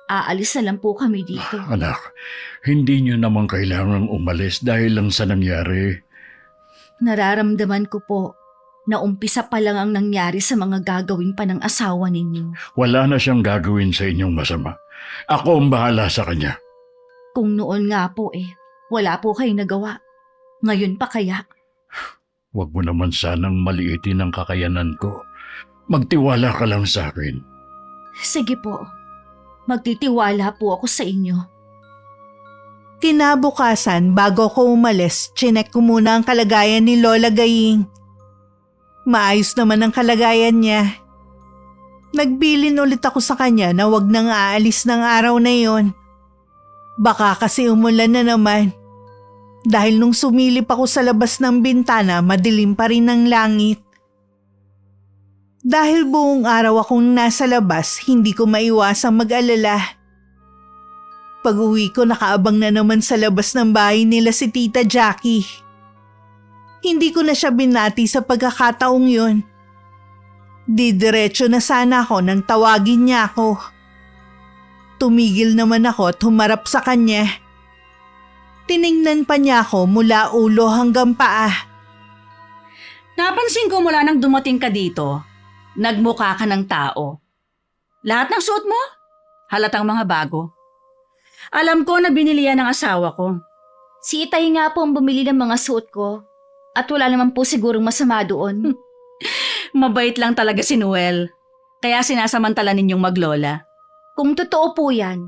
aalis na lang po kami dito. Anak, hindi nyo naman kailangang umalis dahil lang sa nangyari. Nararamdaman ko po na umpisa pa lang ang nangyari sa mga gagawin pa ng asawa ninyo. Wala na siyang gagawin sa inyong masama. Ako ang bahala sa kanya. Kung noon nga po wala po kayong nagawa. Ngayon pa kaya? Huwag mo naman sanang maliitin ang kakayanan ko. Magtiwala ka lang sa akin. Sige po. Magtitiwala po ako sa inyo. Kinabukasan bago ko umalis, chinek ko muna ang kalagayan ni Lola Gaying. Maayos naman ang kalagayan niya. Nagbilin ulit ako sa kanya na wag nang aalis ng araw na yon. Baka kasi umulan na naman. Dahil nung sumilip ako sa labas ng bintana, madilim pa rin ang langit. Dahil buong araw akong nasa labas, hindi ko maiwasang mag-alala. Pag-uwi ko, nakaabang na naman sa labas ng bahay nila si Tita Jackie. Hindi ko na siya binati sa pagkakataong yun. Didiretso na sana ako nang tawagin niya ako. Tumigil naman ako at humarap sa kanya. Tiningnan pa niya ako mula ulo hanggang paa. Napansin ko mula nang dumating ka dito, nagmukha ka ng tao. Lahat ng suot mo, halatang mga bago. Alam ko na binili yan ng asawa ko. Si Itay nga po ang bumili ng mga suot ko at wala naman po sigurong masama doon. Mabait lang talaga si Noel. Kaya sinasamantala ninyong maglola. Kung totoo po yan,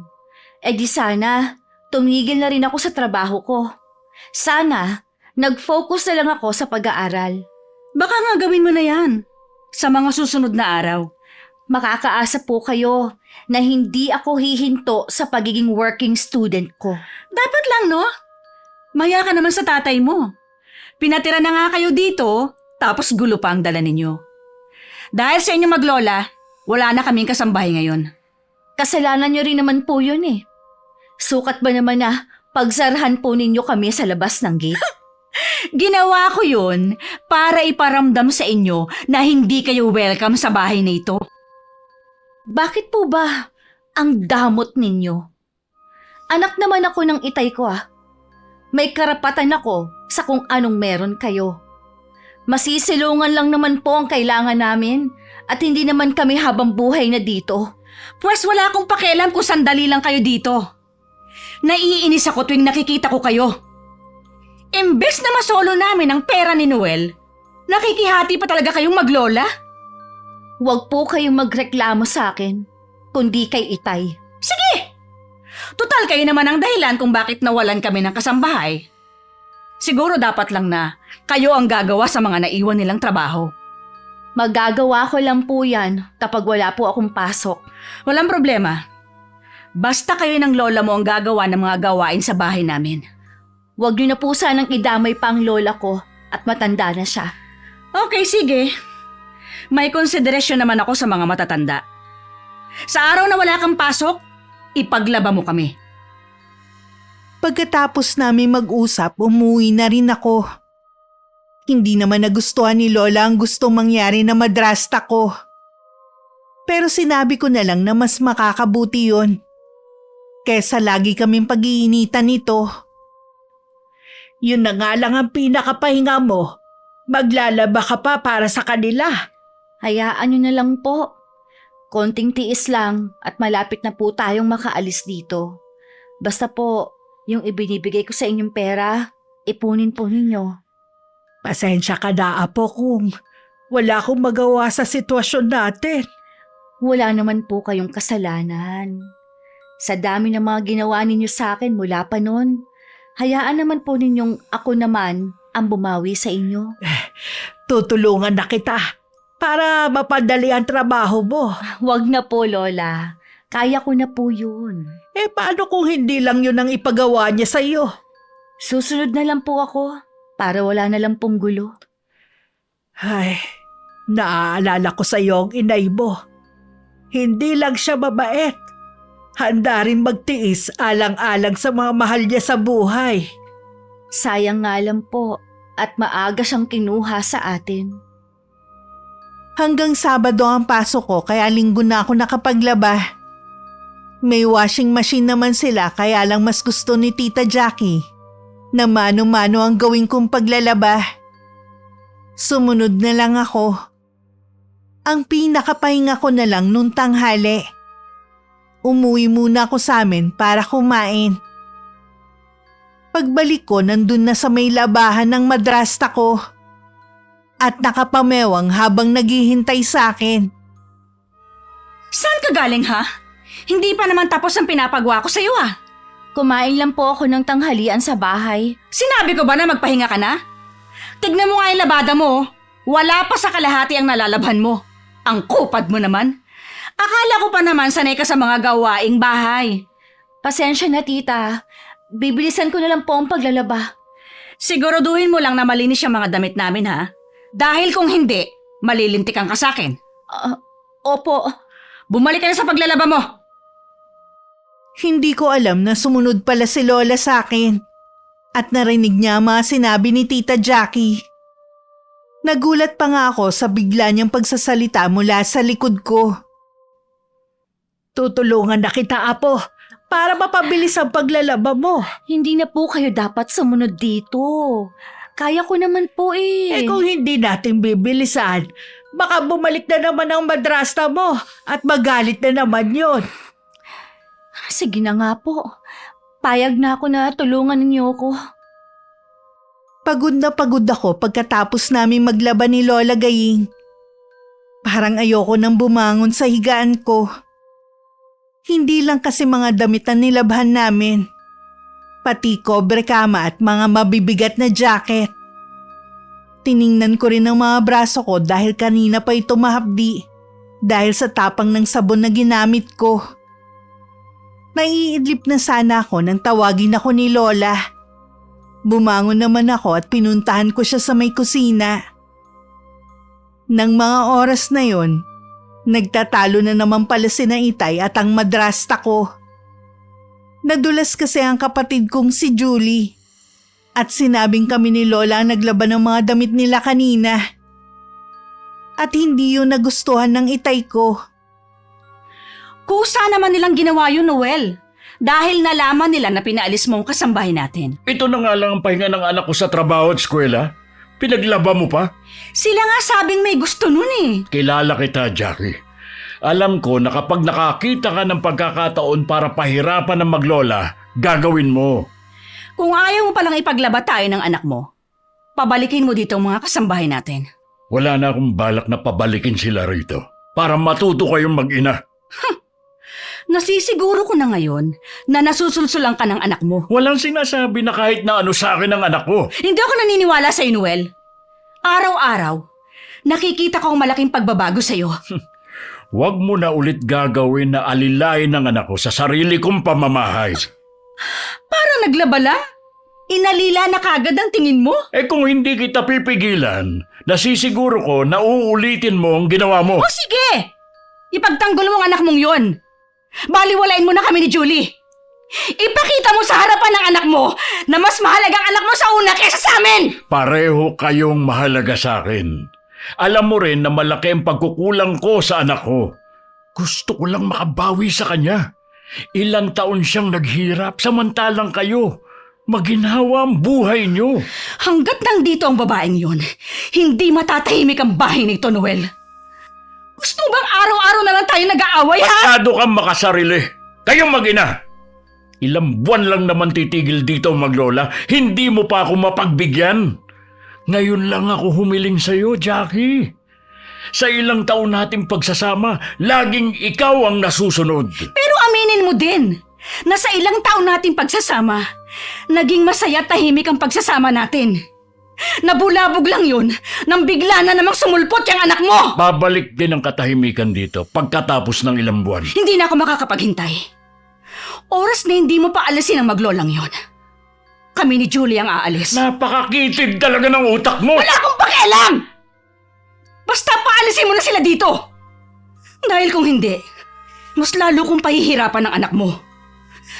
di sana tumigil na rin ako sa trabaho ko. Sana nag-focus na lang ako sa pag-aaral. Baka nga gawin mo na yan sa mga susunod na araw. Makakaasa po kayo na hindi ako hihinto sa pagiging working student ko. Dapat lang, no? Maya ka naman sa tatay mo. Pinatira na nga kayo dito, tapos gulo pa ang dala ninyo. Dahil sa inyong maglola, wala na kaming kasambahay ngayon. Kasalanan nyo rin naman po yun eh. Sukat ba naman na pagsarahan po ninyo kami sa labas ng gate? Ginawa ko yun para iparamdam sa inyo na hindi kayo welcome sa bahay na ito. Bakit po ba ang damot ninyo? Anak naman ako ng itay ko ah. May karapatan ako sa kung anong meron kayo. Masisilungan lang naman po ang kailangan namin at hindi naman kami habang buhay na dito. Pwes wala akong pakialam kung sandali lang kayo dito. Naiinis ako tuwing nakikita ko kayo. Imbes na masolo namin ang pera ni Noel, nakikihati pa talaga kayong maglola? Huwag po kayong magreklamo sa akin, kundi kay Itay. Sige! Tutal kayo naman ang dahilan kung bakit nawalan kami ng kasambahay. Siguro dapat lang na kayo ang gagawa sa mga naiwan nilang trabaho. Magagawa ko lang po yan kapag wala po akong pasok. Walang problema. Basta kayo ng lola mo ang gagawa ng mga gawain sa bahay namin. Huwag niyo na po sanang idamay pa ang lola ko at matanda na siya. Okay, sige. May konsiderasyon naman ako sa mga matatanda. Sa araw na wala kang pasok, ipaglaba mo kami. Pagkatapos namin mag-usap, umuwi na rin ako. Hindi naman nagustuhan ni Lola ang gustong mangyari na madrasta ko. Pero sinabi ko na lang na mas makakabuti yun. Kesa lagi kaming pag-iinitan nito. Yun na nga lang ang pinakapahinga mo. Maglalaba ka pa para sa kanila. Hayaan niyo na lang po. Konting tiis lang at malapit na po tayong makaalis dito. Basta po, yung ibinibigay ko sa inyong pera, ipunin po ninyo. Pasensya ka na, Apo, kung wala akong magawa sa sitwasyon natin. Wala naman po kayong kasalanan. Sa dami ng mga ginawa ninyo sa akin mula pa noon, hayaan naman po ninyong ako naman ang bumawi sa inyo. Tutulungan na kita para mapadali ang trabaho mo. Huwag na po, Lola. Kaya ko na po yun. Paano kung hindi lang yun ang ipagawa niya sa'yo? Susunod na lang po ako para wala na lang pong gulo. Ay, naaalala ko sa'yo ang inay mo. Hindi lang siya mabait. Handa rin magtiis alang-alang sa mga mahal niya sa buhay. Sayang nga lang po at maaga siyang kinuha sa atin. Hanggang Sabado ang pasok ko kaya Linggo na ako nakapaglaba. May washing machine naman sila kaya lang mas gusto ni Tita Jackie na mano-mano ang gawin kong paglalaba. Sumunod na lang ako. Ang pinakapahinga ko na lang nung tanghali. Umuwi muna ako sa amin para kumain. Pagbalik ko, nandun na sa may labahan ng madrasta ko. At nakapamewang habang naghihintay sa akin. Saan ka galing, ha? Hindi pa naman tapos ang pinapagawa ko sa'yo, ah. Kumain lang po ako ng tanghalian sa bahay. Sinabi ko ba na magpahinga ka na? Tignan mo nga yung labada mo. Wala pa sa kalahati ang nalalabhan mo. Ang kupad mo naman. Akala ko pa naman sanay ka sa mga gawaing bahay. Pasensya na, tita. Bibilisan ko na lang po ang paglalaba. Siguraduhin mo lang na malinis yung mga damit namin, ha? Dahil kung hindi, malilintikan ka sa akin. Opo. Bumalik ka na sa paglalaba mo. Hindi ko alam na sumunod pala si Lola sa akin at narinig niya ang mga sinabi ni Tita Jackie. Nagulat pa nga ako sa bigla niyang pagsasalita mula sa likod ko. Tutulungan na kita, Apo, para mapabilis ang paglalaba mo. Hindi na po kayo dapat sumunod dito. Kaya ko naman po eh. Kung hindi natin bibilisan, baka bumalik na naman ang madrasta mo at magalit na naman yon. Sige na nga po. Payag na ako na tulungan ninyo ko. Pagod na pagod ako pagkatapos namin maglaba ni Lola Gaying. Parang ayoko nang bumangon sa higaan ko. Hindi lang kasi mga damit na nilabhan namin. Pati kobre kama at mga mabibigat na jacket. Tiningnan ko rin ang mga braso ko dahil kanina pa ito mahapdi. Dahil sa tapang ng sabon na ginamit ko. Naiidlip na sana ako nang tawagin ako ni Lola. Bumangon naman ako at pinuntahan ko siya sa may kusina. Nang mga oras na yon, nagtatalo na naman pala sina Itay at ang madrasta ko. Nadulas kasi ang kapatid kong si Julie. At sinabing kami ni Lola ang naglaban ng mga damit nila kanina. At hindi yun nagustuhan ng Itay ko. Kusa naman nilang ginawa yun, Noel. Dahil nalaman nila na pinaalis mo ang kasambahay natin. Ito na nga lang ang pahinga ng anak ko sa trabaho at eskwela. Pinaglaba mo pa? Sila nga sabing may gusto nun eh. Kilala kita, Jackie. Alam ko na kapag nakakita ka ng pagkakataon para pahirapan ng maglola, gagawin mo. Kung ayaw mo palang ipaglaba tayo ng anak mo, pabalikin mo dito ang mga kasambahay natin. Wala na akong balak na pabalikin sila rito para matuto kayong mag-ina. Nasisiguro ko na ngayon na nasusulsulan ka ng anak mo. Walang sinasabi na kahit na ano sa akin ng anak ko. Hindi ako naniniwala sa Noel. Araw-araw, nakikita ko ang malaking pagbabago sa iyo. Huwag mo na ulit gagawin na alilain ng anak ko sa sarili kong pamamahay. Parang naglaba lang. Inalila na kagad ang tingin mo. Kung hindi kita pipigilan, nasisiguro ko na uulitin mo ang ginawa mo. O sige! Ipagtanggol mo ang anak mong yon. Baliwalain mo na kami ni Julie. Ipakita mo sa harapan ng anak mo na mas mahalagang anak mo sa una kaysa sa amin! Pareho kayong mahalaga sa akin. Alam mo rin na malaki ang pagkukulang ko sa anak ko. Gusto ko lang makabawi sa kanya. Ilang taon siyang naghirap samantalang kayo. Maginhawa ang buhay niyo. Hanggat nandito ang babaeng yon, hindi matatahimik ang bahay nito, Noel. Gusto bang araw-araw na lang tayo nag-aaway, ha? Masyado kang makasarili. Kayong mag-ina. Ilang buwan lang naman titigil dito maglola. Hindi mo pa ako mapagbigyan. Ngayon lang ako humiling sa'yo, Jackie. Sa ilang taon nating pagsasama, laging ikaw ang nasusunod. Pero aminin mo din na sa ilang taon nating pagsasama, naging masaya at tahimik ang pagsasama natin. Nabulabog lang yun nang bigla na namang sumulpot yung anak mo! Babalik din ang katahimikan dito pagkatapos ng ilang buwan. Hindi na ako makakapaghintay. Oras na hindi mo pa alisin ang maglolang yon. Kami ni Julie ang aalis. Napakakitid talaga ng utak mo! Wala akong pakialam! Basta paalisin mo na sila dito! Dahil kung hindi, mas lalo kong pahihirapan ang anak mo.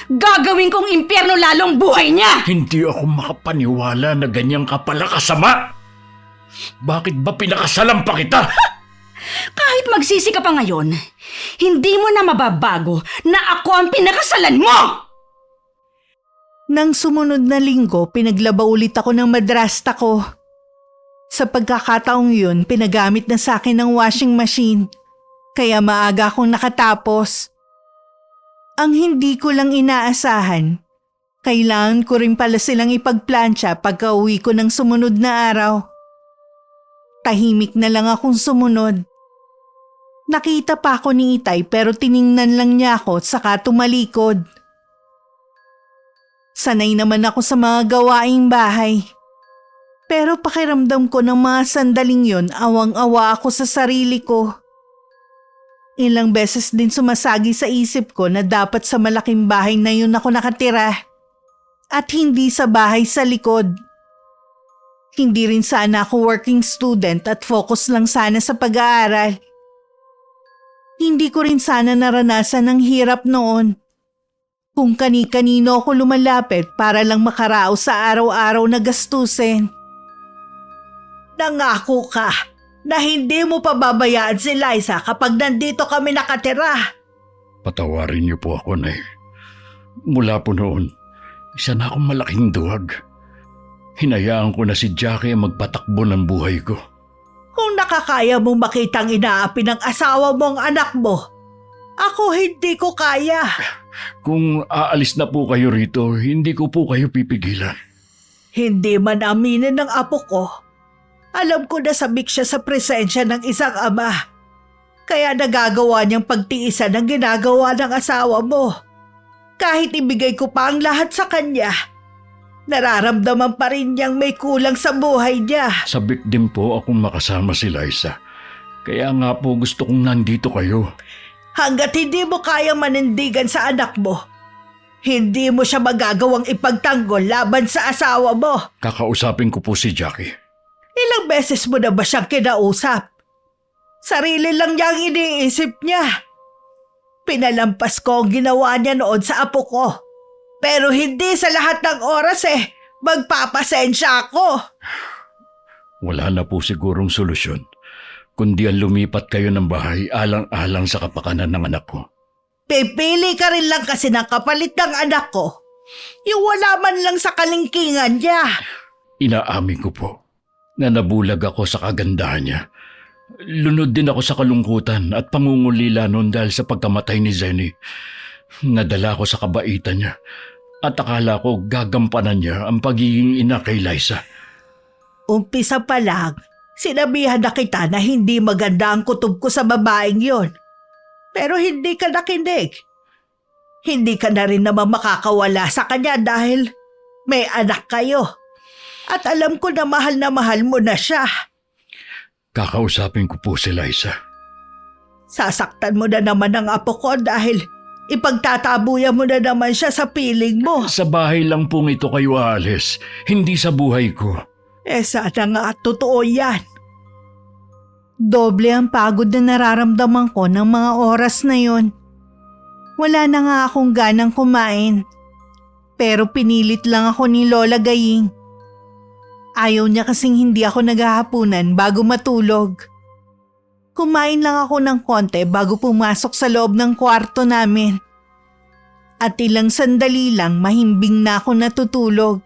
Gagawin kong impyerno lalong buhay niya! Hindi ako makapaniwala na ganyang ka pala kasama. Bakit ba pinakasalan pa kita? Kahit magsisi ka pa ngayon, hindi mo na mababago na ako ang pinakasalan mo! Nang sumunod na linggo, pinaglaba ulit ako ng madrasta ko. Sa pagkakataong yun, pinagamit na sa akin ng washing machine. Kaya maaga akong nakatapos. Ang hindi ko lang inaasahan, kailangan ko rin pala silang ipagplansya pagka uwi ko ng sumunod na araw. Tahimik na lang akong sumunod. Nakita pa ako ni Itay pero tiningnan lang niya ako saka tumalikod. Sanay naman ako sa mga gawaing bahay. Pero pakiramdam ko ng mga sandaling yon, awang-awa ako sa sarili ko. Ilang beses din sumasagi sa isip ko na dapat sa malaking bahay na yun ako nakatira at hindi sa bahay sa likod. Hindi rin sana ako working student at focus lang sana sa pag-aaral. Hindi ko rin sana naranasan ang hirap noon. Kung kani-kanino ako lumalapit para lang makaraos sa araw-araw na gastusin. Nangako ka na hindi mo pababayaan si Liza kapag nandito kami nakatira. Patawarin niyo po ako, Nay. Mula po noon, isa na akong malaking duwag. Hinayaan ko na si Jackie ang magpatakbo ng buhay ko. Kung nakakaya mong makitang inaapi ng asawa mo ang anak mo, ako hindi ko kaya. Kung aalis na po kayo rito, hindi ko po kayo pipigilan. Hindi man aminin ng apo ko. Alam ko na sabik siya sa presensya ng isang ama. Kaya nagagawa niyang pagtiisan ang ginagawa ng asawa mo. Kahit ibigay ko pa ang lahat sa kanya, nararamdaman pa rin niyang may kulang sa buhay niya. Sabik din po akong makasama si Liza. Kaya nga po gusto kong nandito kayo. Hanggat hindi mo kayang manindigan sa anak mo, hindi mo siya magagawang ipagtanggol laban sa asawa mo. Kakausapin ko po si Jackie. Ilang beses mo na ba siyang kinausap? Sarili lang niya ang iniisip niya. Pinalampas ko ang ginawa niya noon sa apo ko. Pero hindi sa lahat ng oras magpapasensya ako. Wala na po sigurong solusyon, kundi ang lumipat kayo ng bahay alang-alang sa kapakanan ng anak ko. Pipili ka rin lang kasi ng kapalit ng anak ko. Yung wala man lang sa kalingkingan niya. Inaamin ko po na nabulag ako sa kagandahan niya. Lunod din ako sa kalungkutan at pangungulila noon dahil sa pagkamatay ni Zenny. Nadala ko sa kabaitan niya at akala ko gagampanan niya ang pagiging ina kay Liza. Umpisa pa lang, sinabihan na kita na hindi maganda ang kutob ko sa babaeng yon. Pero hindi ka nakinig. Hindi ka na rin naman makakawala sa kanya dahil may anak kayo. At alam ko na mahal mo na siya. Kakausapin ko po si Liza. Sasaktan mo na naman ang apo ko dahil ipagtatabuyan mo na naman siya sa piling mo. Sa bahay lang pong ito kayo aalis, hindi sa buhay ko. Sana nga totoo yan. Doble ang pagod na nararamdaman ko ng mga oras na yon. Wala na nga akong ganang kumain. Pero pinilit lang ako ni Lola Gaying. Ayaw niya kasing hindi ako naghahapunan bago matulog. Kumain lang ako ng konti bago pumasok sa loob ng kwarto namin. At ilang sandali lang mahimbing na ako natutulog.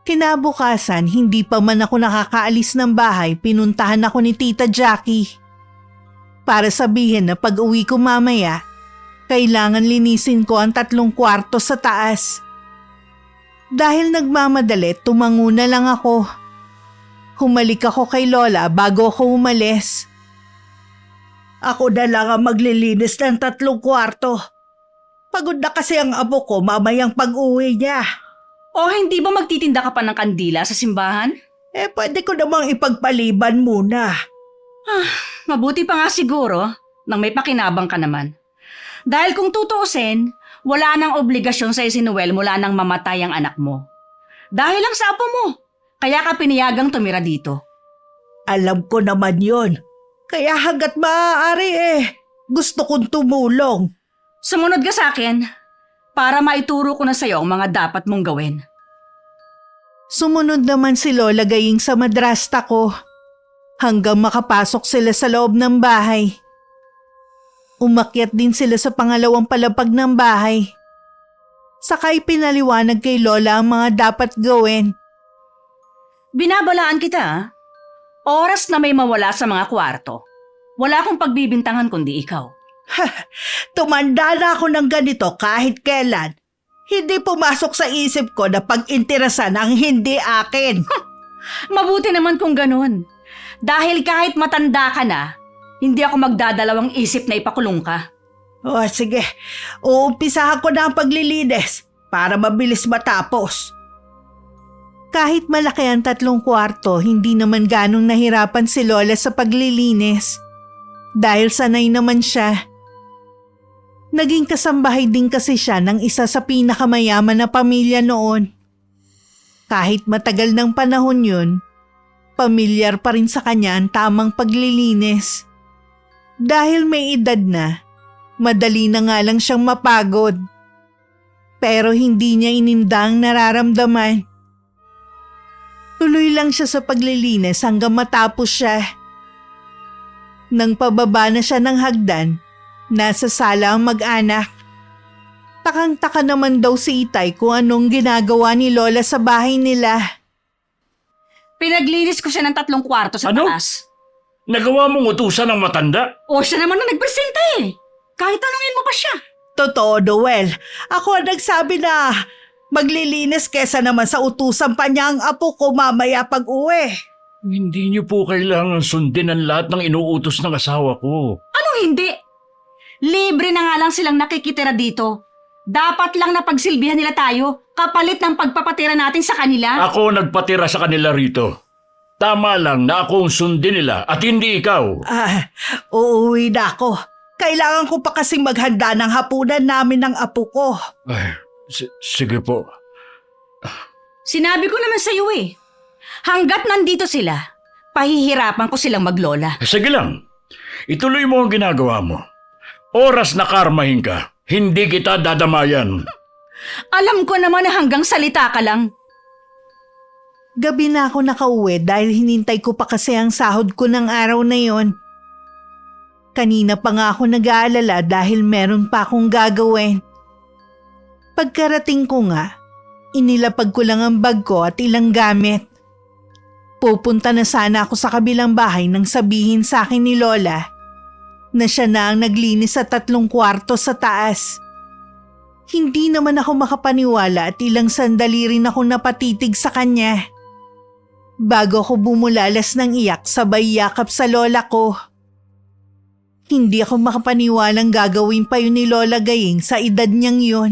Kinabukasan, hindi pa man ako nakakaalis ng bahay, pinuntahan ako ni Tita Jackie. Para sabihin na pag uwi ko mamaya, kailangan linisin ko ang 3 kwarto sa taas. Dahil nagmamadali, tumango na lang ako. Humalik ako kay Lola bago ako umalis. Ako na lang ang maglilinis ng 3 kwarto. Pagod na kasi ang abo ko mamayang pag-uwi niya. O hindi ba magtitinda ka pa ng kandila sa simbahan? Pwede ko namang ipagpaliban muna. Mabuti pa nga siguro nang may pakinabang ka naman. Dahil kung tutuusin, wala nang obligasyon sa si Noel mula nang mamatay ang anak mo. Dahil lang sa apo mo, kaya ka piniyagang tumira dito. Alam ko naman yon. Kaya hanggat maaari gusto kong tumulong. Sumunod ka sa akin para maituro ko na sa'yo ang mga dapat mong gawin. Sumunod naman si Lola Gaying sa madrasta ko hanggang makapasok sila sa loob ng bahay. Umakyat din sila sa pangalawang palapag ng bahay. Sakay pinaliwanag kay Lola ang mga dapat gawin. Binabalaan kita, oras na may mawala sa mga kwarto. Wala akong pagbibintangan kundi ikaw. Tumanda na ako ng ganito kahit kailan. Hindi pumasok sa isip ko na pag-interasan ang hindi akin. Mabuti naman kung ganun. Dahil kahit matanda ka na, hindi ako magdadalawang isip na ipakulong ka. O sige, uumpisahan ko na ang paglilinis para mabilis matapos. Kahit malaki ang 3 kwarto, hindi naman ganong nahirapan si Lola sa paglilinis. dahil sanay naman siya. Naging kasambahay din kasi siya ng isa sa pinakamayaman na pamilya noon. Kahit matagal ng panahon yun, pamilyar pa rin sa kanya ang tamang paglilinis. Dahil may edad na, madali na nga lang siyang mapagod. Pero hindi niya inindang nararamdaman. Tuloy lang siya sa paglilinis hanggang matapos siya. Nang pababa na siya ng hagdan, nasa sala ang mag-anak. Takang-taka naman daw si Itay kung anong ginagawa ni Lola sa bahay nila. Pinaglinis ko siya ng 3 kwarto sa Ano? taas. Nagawa mong utusan ng matanda? O siya naman na nagpresenta eh. Kahit tanungin mo pa siya. Totoo, Noel. Ako ang nagsabi na maglilinis kesa naman sa utusan pa niya ang apo ko mamaya pag-uwi. Hindi niyo po kailangan sundin ang lahat ng inuutos ng asawa ko. Anong hindi? Libre na nga lang silang nakikitira dito. Dapat lang na pagsilbihan nila tayo kapalit ng pagpapatira natin sa kanila. Ako nagpatira sa kanila rito. Tama lang na ako ang sundin nila at hindi ikaw. Uuwi na ako. Kailangan ko pa kasing maghanda ng hapunan namin ng apo ko. Ay, sige po. Sinabi ko naman sa iyo eh. Hanggat nandito sila, pahihirapan ko silang maglola. Sige lang. Ituloy mo ang ginagawa mo. Oras na karmahin ka, hindi kita dadamayan. Alam ko naman na hanggang salita ka lang. Gabi na ako nakauwi dahil hinintay ko pa kasi ang sahod ko ng araw na yon. Kanina pa nga ako nag-aalala dahil meron pa akong gagawin. Pagkarating ko nga, inilapag ko lang ang bag ko at ilang gamit. Pupunta na sana ako sa kabilang bahay nang sabihin sa akin ni Lola na siya na ang naglinis sa 3 kwarto sa taas. Hindi naman ako makapaniwala at ilang sandali rin ako napatitig sa kanya. Bago ako bumulalas ng iyak sabay yakap sa lola ko. Hindi ako makapaniwalang gagawin pa yun ni Lola Gayeng sa edad niyang yun.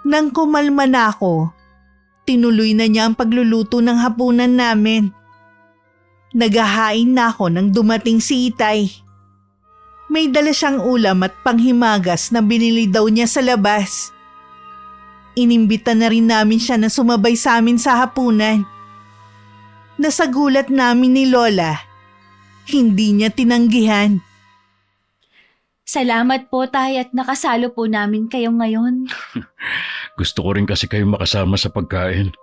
Nang kumalma na ako, tinuloy na niya ang pagluluto ng hapunan namin. Naghahain na ako nang dumating si Itay. May dala siyang ulam at panghimagas na binili daw niya sa labas. Inimbita na rin namin siya na sumabay sa amin sa hapunan. Nasagulat namin ni Lola. Hindi niya tinanggihan. Salamat po, Tay, at nakasalo po namin kayo ngayon. Gusto ko rin kasi kayo makasama sa pagkain.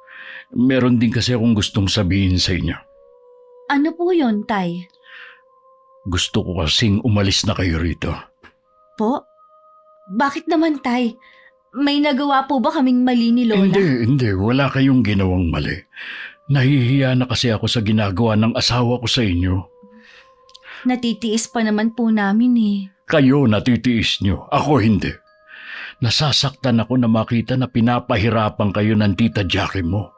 Meron din kasi akong gustong sabihin sa inyo. Ano po yun, Tay? Gusto ko kasing umalis na kayo rito. Po? Bakit naman, Tay? May nagawa po ba kaming mali ni Lola? Hindi. Wala kayong ginawang mali. Nahihiya na kasi ako sa ginagawa ng asawa ko sa inyo. Natitiis pa naman po namin eh. Kayo natitiis nyo, ako hindi. Nasasaktan ako na makita na pinapahirapan kayo ng tita Jackie mo.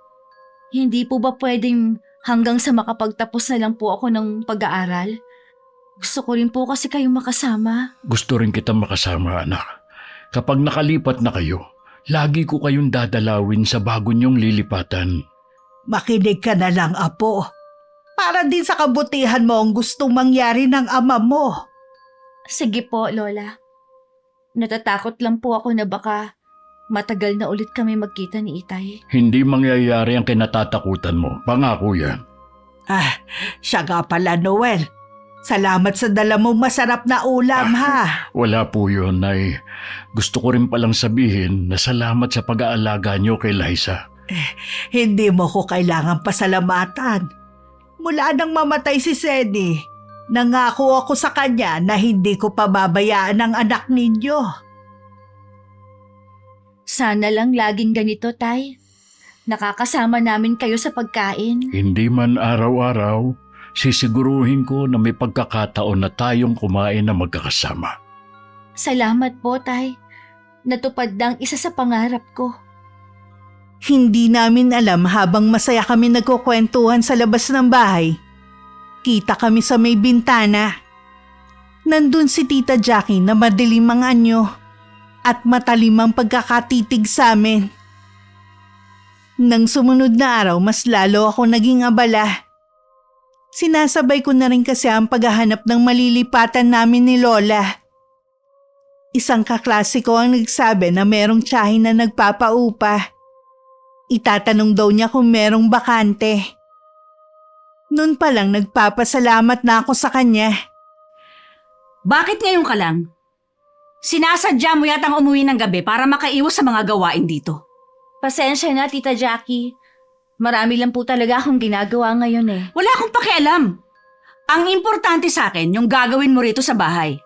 Hindi po ba pwedeng hanggang sa makapagtapos na lang po ako ng pag-aaral? Gusto ko rin po kasi kayong makasama. Gusto rin kita makasama, anak. Kapag nakalipat na kayo, lagi ko kayong dadalawin sa bago niyong lilipatan. Makinig ka na lang, apo. Para din sa kabutihan mo ang gustong mangyari ng ama mo. Sige po, Lola. Natatakot lang po ako na baka matagal na ulit kami magkita ni Itay. Hindi mangyayari ang kinatatakutan mo. Pangako yan. Siya nga pala, Noel. Salamat sa dala mong masarap na ulam, ha? Wala po yun, Nay. Gusto ko rin palang sabihin na salamat sa pag-aalaga niyo kay Liza. Hindi mo ko kailangang pasalamatan. Mula nang mamatay si Sedi, nangako ako sa kanya na hindi ko pababayaan ang anak ninyo. Sana lang laging ganito, Tay. Nakakasama namin kayo sa pagkain. Hindi man araw-araw, sisiguruhin ko na may pagkakataon na tayong kumain na magkakasama. Salamat po, Tay. Natupad na ang isa sa pangarap ko. Hindi namin alam habang masaya kami nagkukwentuhan sa labas ng bahay. Kita kami sa may bintana. Nandun si Tita Jackie na madilim ang anyo at matalim ang pagkakatitig sa amin. Nang sumunod na araw, mas lalo ako naging abala. Sinasabay ko na rin kasi ang paghahanap ng malilipatan namin ni Lola. Isang kaklase ko ang nagsabi na merong tiyahin na nagpapaupa. Itatanong daw niya kung merong bakante. Noon pa lang nagpapasalamat na ako sa kanya. Bakit ngayon ka lang? Sinasadya mo yatang umuwi ng gabi para makaiwas sa mga gawain dito. Pasensya na, Tita Jackie. Marami lang po talaga akong ginagawa ngayon eh. Wala akong pakialam. Ang importante sa akin yung gagawin mo rito sa bahay.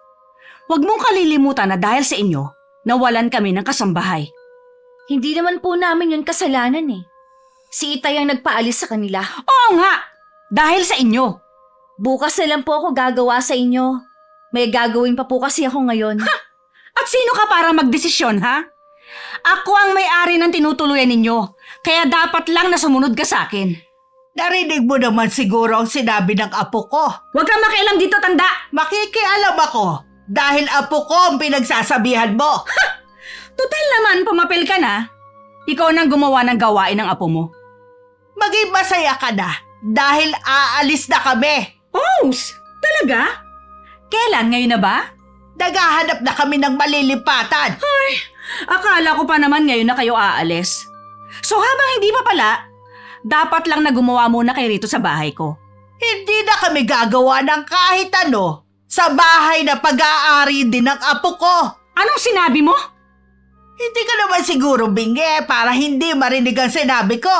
Huwag mong kalilimutan na dahil sa inyo, nawalan kami ng kasambahay. Hindi naman po namin yun kasalanan eh. Si Itay ang nagpaalis sa kanila. Oo nga! Dahil sa inyo. Bukas na lang po ako gagawa sa inyo. May gagawin pa po kasi ako ngayon. At sino ka para magdesisyon, ha? Ako ang may-ari ng tinutuluyan ninyo, kaya dapat lang na sumunod ka sa akin. Narinig mo naman siguro ang sinabi ng apo ko. Huwag kang makialam dito, tanda! Makikialam ako dahil apo ko ang pinagsasabihan mo. Total naman, pumapil ka na. Ikaw nang gumawa ng gawain ng apo mo. Maging masaya ka na dahil aalis na kami. Oh, talaga? Kailan? Ngayon na ba? Naghahanap na kami ng malilipatan. Akala ko pa naman ngayon na kayo aalis. So habang hindi pa pala, dapat lang na gumawa muna kayo rito sa bahay ko. Hindi na kami gagawa ng kahit ano sa bahay na pag-aari din ng apo ko. Anong sinabi mo? Hindi ka naman siguro bingi para hindi marinig ang sinabi ko.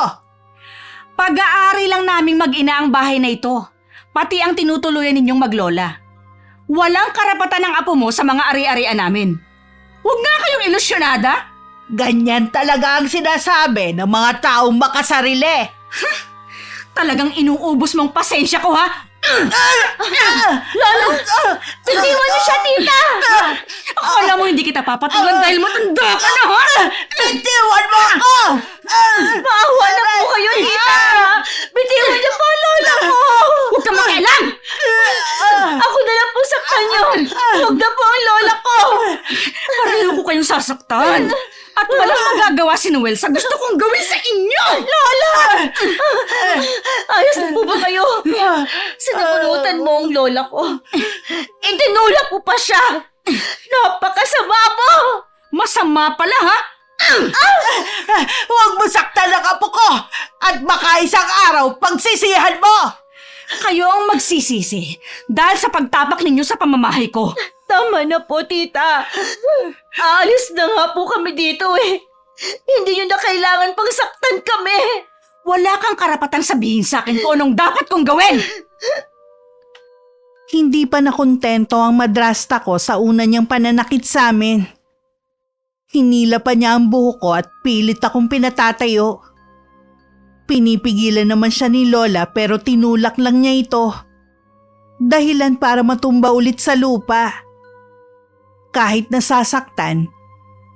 Pag-aari lang naming mag-ina ang bahay na ito, pati ang tinutuluyan ninyong maglola. Walang karapatan ng apo mo sa mga ari-arian namin. Huwag nga kayong ilusyonada. Ganyan talaga ang sinasabi ng mga taong makasarili. Talagang inuubos mong pasensya ko, ha? Lolo! Bitiwan niyo siya, Tita! Akala mo hindi kita papatulan dahil matanda ka na, ha? Bitiwan mo ako! Maawa na po kayo, Tita! Bitiwan niyo po, Lola ko! Huwag kang makialam! Ako na lang po saktan niyo! Huwag na po ang Lola ko! Pareho ko kayong sasaktan. At walang magagawa si Noel sa gusto kong gawin sa inyo! Lola! Ayos na po ba kayo? Sinabunutan mo ang Lola ko. Itinulak mo pa siya! Napakasama mo! Masama pala, ha? Huwag mo saktan ang apo ko at baka isang araw pagsisihan mo! Kayo ang magsisisi dahil sa pagtapak ninyo sa pamamahay ko. Tama na po, Tita. Aalis na nga po kami dito eh. Hindi nyo na kailangan pang saktan kami. Wala kang karapatan sabihin sa akin kung anong dapat kong gawin. Hindi pa nakontento ang madrasta ko sa una niyang pananakit sa amin. Hinila pa niya ang buhok ko at pilit akong pinatatayo. Pinipigilan naman siya ni Lola pero tinulak lang niya ito. Dahilan para matumba ulit sa lupa. Kahit nasasaktan,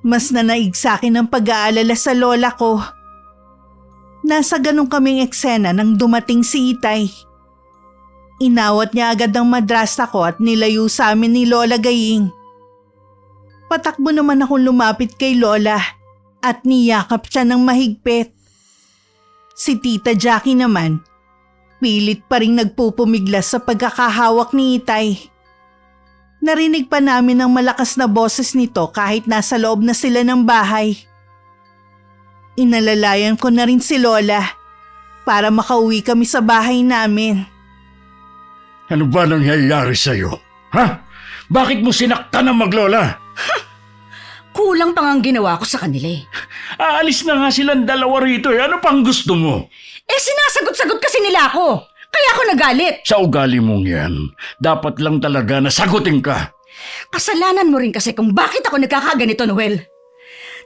mas nanaig sa akin ang pag-aalala sa lola ko. Nasa ganong kaming eksena nang dumating si Itay. Inawat niya agad ang madrasta ko at nilayo sa amin ni Lola Gaying. Patakbo naman akong lumapit kay Lola at niyakap siya ng mahigpit. Si Tita Jackie naman, pilit pa rin nagpupumiglas sa pagkakahawak ni Itay. Narinig pa namin ang malakas na boses nito kahit nasa loob na sila ng bahay. Inalalayan ko na rin si Lola para makauwi kami sa bahay namin. Ano ba nangyayari sa'yo? Ha? Bakit mo sinaktan ang maglola? Kulang pang ang ginawa ko sa kanila eh. Aalis na nga silang dalawa rito eh. Ano pang gusto mo? Sinasagot-sagot kasi nila ako. Kaya ako nagalit. Sa ugali mong yan, dapat lang talaga na sagutin ka. Kasalanan mo rin kasi kung bakit ako nagkakaganito, Noel.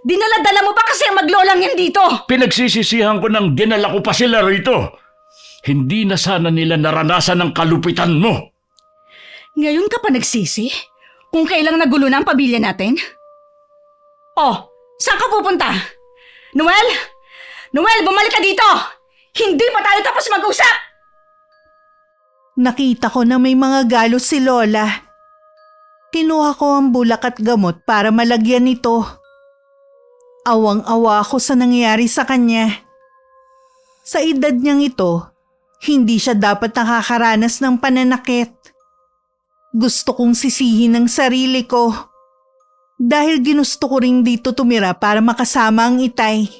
Dinala-dala mo pa kasi ang maglolang yan dito. Pinagsisisihan ko nang dinala ko pa sila rito. Hindi na sana nila naranasan ang kalupitan mo. Ngayon ka pa nagsisi? Kung kailang nagulo na ang pamilya natin? Oh, saan ka pupunta? Noel? Noel, bumalik ka dito! Hindi pa tayo tapos mag-usap! Nakita ko na may mga galos si Lola. Kinuha ko ang bulak at gamot para malagyan nito. Awang-awa ako sa nangyari sa kanya. Sa edad niyang ito, Hindi siya dapat nakakaranas ng pananakit. Gusto kong sisihin ang sarili ko. Dahil ginusto ko rin dito tumira para makasama ang itay.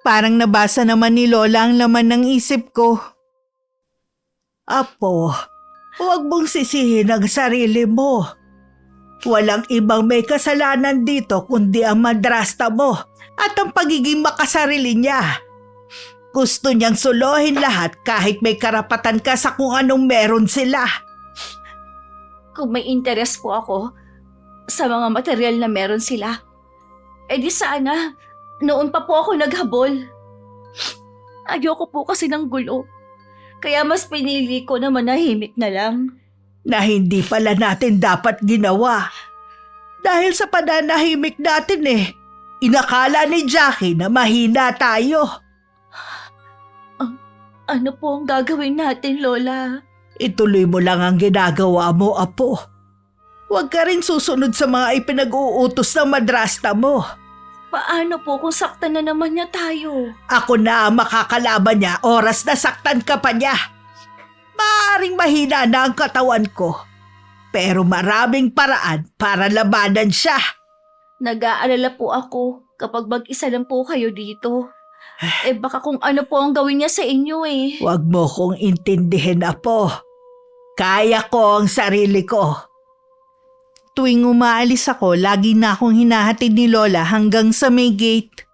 Parang nabasa naman ni Lola ang laman ng isip ko. Apo, huwag mong sisihin ang sarili mo. Walang ibang may kasalanan dito kundi ang madrasta mo at ang pagiging makasarili niya. Gusto niyang suluhin lahat kahit may karapatan ka sa kung anong meron sila. Kung may interes po ako sa mga material na meron sila, di sana, noon pa po ako naghabol. Ayoko po kasi ng gulo. Kaya mas pinili ko na manahimik na lang. Na hindi pala natin dapat ginawa. Dahil sa pananahimik natin inakala ni Jackie na mahina tayo. Ano po ang gagawin natin, Lola? Ituloy mo lang ang ginagawa mo, Apo. Huwag ka rin susunod sa mga ipinag-uutos ng madrasta mo. Paano po kung saktan na naman niya tayo? Ako na ang makakalaban niya oras na saktan ka pa niya. Maaaring mahina na ang katawan ko. Pero maraming paraan para labanan siya. Nag-aalala po ako kapag mag-isa lang po kayo dito. Baka kung ano po ang gawin niya sa inyo Huwag mo kong intindihin, Apo. Kaya ko ang sarili ko. Tuwing umaalis ako, lagi na akong hinahatid ni Lola hanggang sa may gate.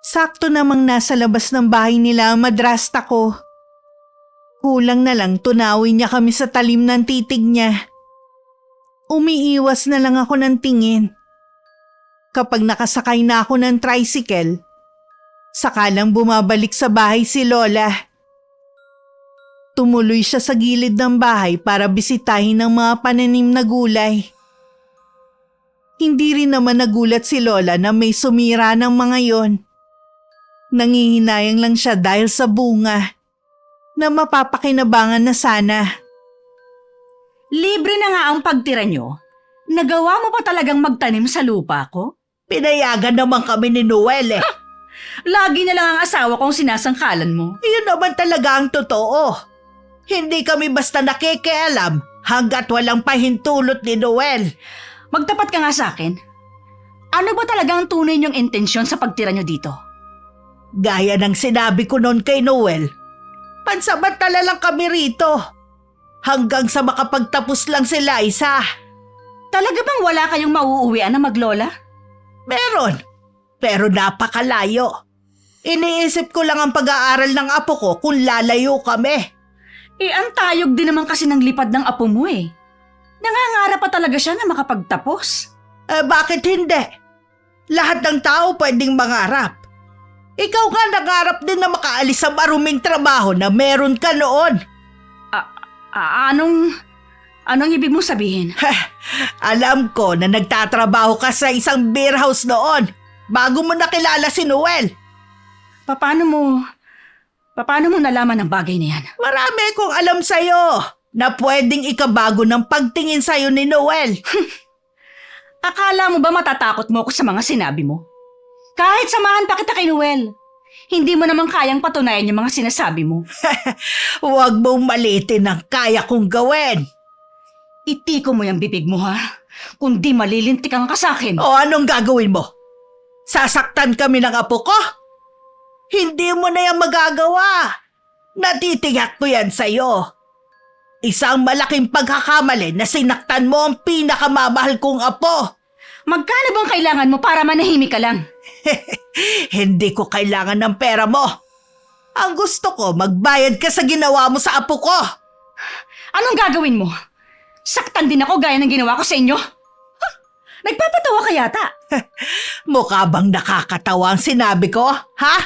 Sakto namang nasa labas ng bahay nila ang madrasta ko. Kulang na lang tunawin niya kami sa talim ng titig niya. Umiiwas na lang ako ng tingin. Kapag nakasakay na ako ng tricycle, sakalang bumabalik sa bahay si Lola. Tumuloy siya sa gilid ng bahay para bisitahin ang mga pananim na gulay. Hindi rin naman nagulat si Lola na may sumira ng mga yon. Nangihinayang lang siya dahil sa bunga na mapapakinabangan na sana. Libre na nga ang pagtira nyo. Nagawa mo pa talagang magtanim sa lupa ko? Pinayagan naman kami ni Noel Lagi na lang ang asawa kong sinasangkalan mo. Yun naman talaga ang totoo. Hindi kami basta nakikialam hanggat walang pahintulot ni Noel. Magtapat ka nga sa akin. Ano ba talaga ang tunay niyong intensyon sa pagtira nyo dito? Gaya ng sinabi ko noon kay Noel, pansamantala lang kami rito. Hanggang sa makapagtapos lang si Liza. Talaga bang wala kayong mauuwian na maglola? Meron, pero napakalayo. Iniisip ko lang ang pag-aaral ng apo ko kung lalayo kami. Ang tayog din naman kasi ng lipad ng apo mo Nangangarap pa talaga siya na makapagtapos. Bakit hindi? Lahat ng tao pwedeng mangarap. Ikaw nga nangarap din na makaalis sa maruming trabaho na meron ka noon. Anong ibig mong sabihin? Alam ko na nagtatrabaho ka sa isang beer house noon bago mo nakilala si Noel. Paano mo nalaman ang bagay na yan? Marami kong alam sa'yo na pwedeng ikabago ng pagtingin sa'yo ni Noel. Akala mo ba matatakot mo ako sa mga sinabi mo? Kahit samahan pa kita kay Noel, hindi mo naman kayang patunayan yung mga sinasabi mo. Huwag mong malitin ang kaya kong gawin. Itiko mo yung bibig mo kundi malilintikan ka sa akin. O anong gagawin mo? Sasaktan kami ng apo ko? Hindi mo na yan magagawa. Natitiyak ko yan sa'yo. Isang malaking pagkakamali na sinaktan mo ang pinakamamahal kong apo. Magkano bang kailangan mo para manahimik ka lang? Hindi ko kailangan ng pera mo. Ang gusto ko, magbayad ka sa ginawa mo sa apo ko. Anong gagawin mo? Saktan din ako gaya ng ginawa ko sa inyo? Nagpapatawa ka yata. Mukha bang nakakatawa ang sinabi ko, ha?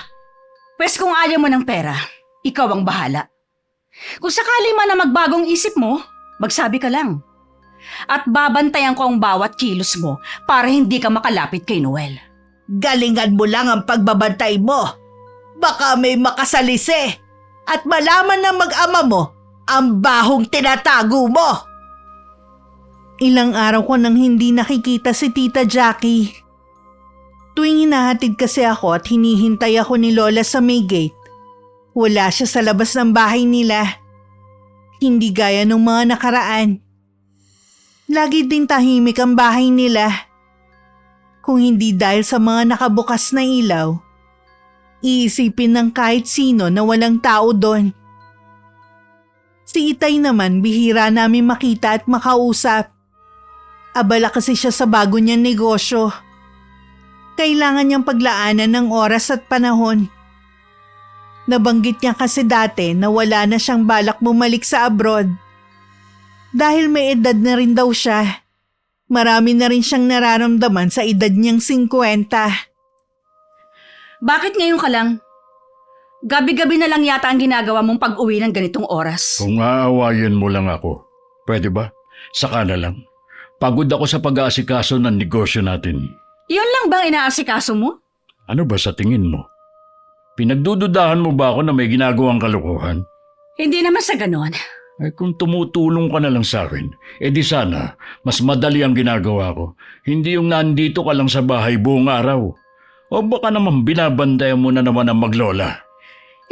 Pwes kung ayaw mo ng pera, ikaw ang bahala. Kung sakali man na magbagong isip mo, magsabi ka lang. At babantayan ko ang bawat kilos mo para hindi ka makalapit kay Noel. Galingan mo lang ang pagbabantay mo. Baka may makasalisi at malaman ng mag-ama mo ang bahong tinatago mo. Ilang araw ko nang hindi nakikita si Tita Jackie. Tuwing hinahatid kasi ako at hinihintay ako ni Lola sa may gate, Wala siya sa labas ng bahay nila. Hindi gaya ng mga nakaraan. Lagi din tahimik ang bahay nila. Kung hindi dahil sa mga nakabukas na ilaw, iisipin ng kahit sino na walang tao doon. Si Itay naman bihira namin makita at makausap. Abala kasi siya sa bago niyang negosyo. Kailangan niyang paglaanan ng oras at panahon. Nabanggit niya kasi dati na wala na siyang balak bumalik sa abroad. Dahil may edad na rin daw siya. Marami na rin siyang nararamdaman sa edad niyang 50. Bakit ngayon ka lang? Gabi-gabi na lang yata ang ginagawa mong pag-uwi ng ganitong oras. Kung aawayin mo lang ako, pwede ba? Saka na lang. Pagod ako sa pag-aasikaso ng negosyo natin. Iyon lang bang inaasikaso mo? Ano ba sa tingin mo? Pinagdududahan mo ba ako na may ginagawang kalokohan? Hindi naman sa ganon. Ay kung tumutulong ka na lang sa akin, edi sana mas madali ang ginagawa ko. Hindi yung nandito ka lang sa bahay buong araw. O baka naman binabandayan mo na naman ang maglola.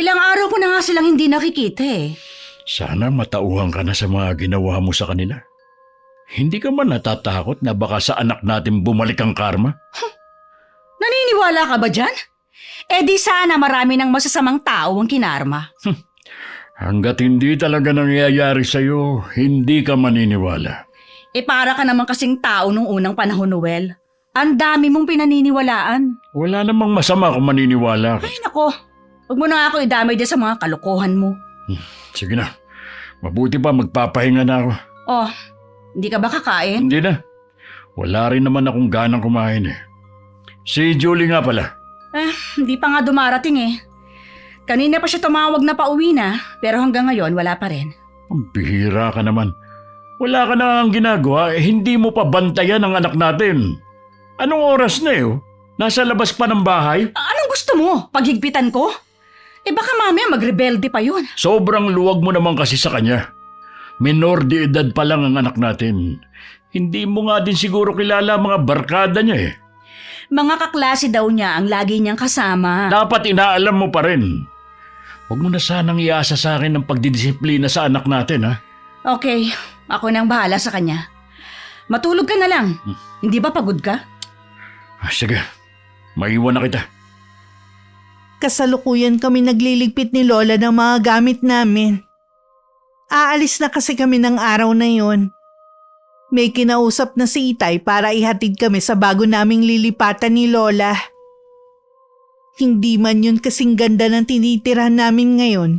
Ilang araw ko na nga silang hindi nakikita eh. Sana matauhan ka na sa mga ginawa mo sa kanila. Hindi ka man natatakot na baka sa anak natin bumalik ang karma? Naniniwala ka ba dyan? Eh di sana marami ng masasamang tao ang kinarma. Hanggat hindi talaga nangyayari sa'yo, hindi ka maniniwala. Eh para ka naman kasing tao nung unang panahon, Noel. Ang dami mong pinaniniwalaan. Wala namang masama kung maniniwala ka. Ay nako, huwag mo na nga ako idamay din sa mga kalokohan mo. Sige na, mabuti pa magpapahinga na ako. Oh, hindi ka ba kakain? Hindi na. Wala rin naman akong ganang kumain eh. Si Julie nga pala. Hindi pa nga dumarating eh. Kanina pa siya tumawag na pauwi na, pero hanggang ngayon wala pa rin. Ang bihira ka naman. Wala ka na ang ginagawa, hindi mo pa bantayan ang anak natin. Anong oras na eh? Nasa labas pa ng bahay? Anong gusto mo? Paghigpitan ko? Eh baka mamaya magrebelde pa yun. Sobrang luwag mo naman kasi sa kanya. Menor de edad pa lang ang anak natin. Hindi mo nga din siguro kilala ang mga barkada niya eh. Mga kaklase daw niya ang lagi niyang kasama. Dapat inaalam mo pa rin. Huwag mo na sanang iasa sa akin ng pagdidisiplina sa anak natin ha. Okay, ako nang bahala sa kanya. Matulog ka na lang. Hindi ba pagod ka? Sige, maiwan na kita. Kasalukuyan kami nagliligpit ni Lola ng mga gamit namin. Aalis na kasi kami ng araw na yon. May kinausap na si Itay para ihatid kami sa bago naming lilipatan ni Lola. Hindi man yun kasing ganda ng tinitirhan namin ngayon.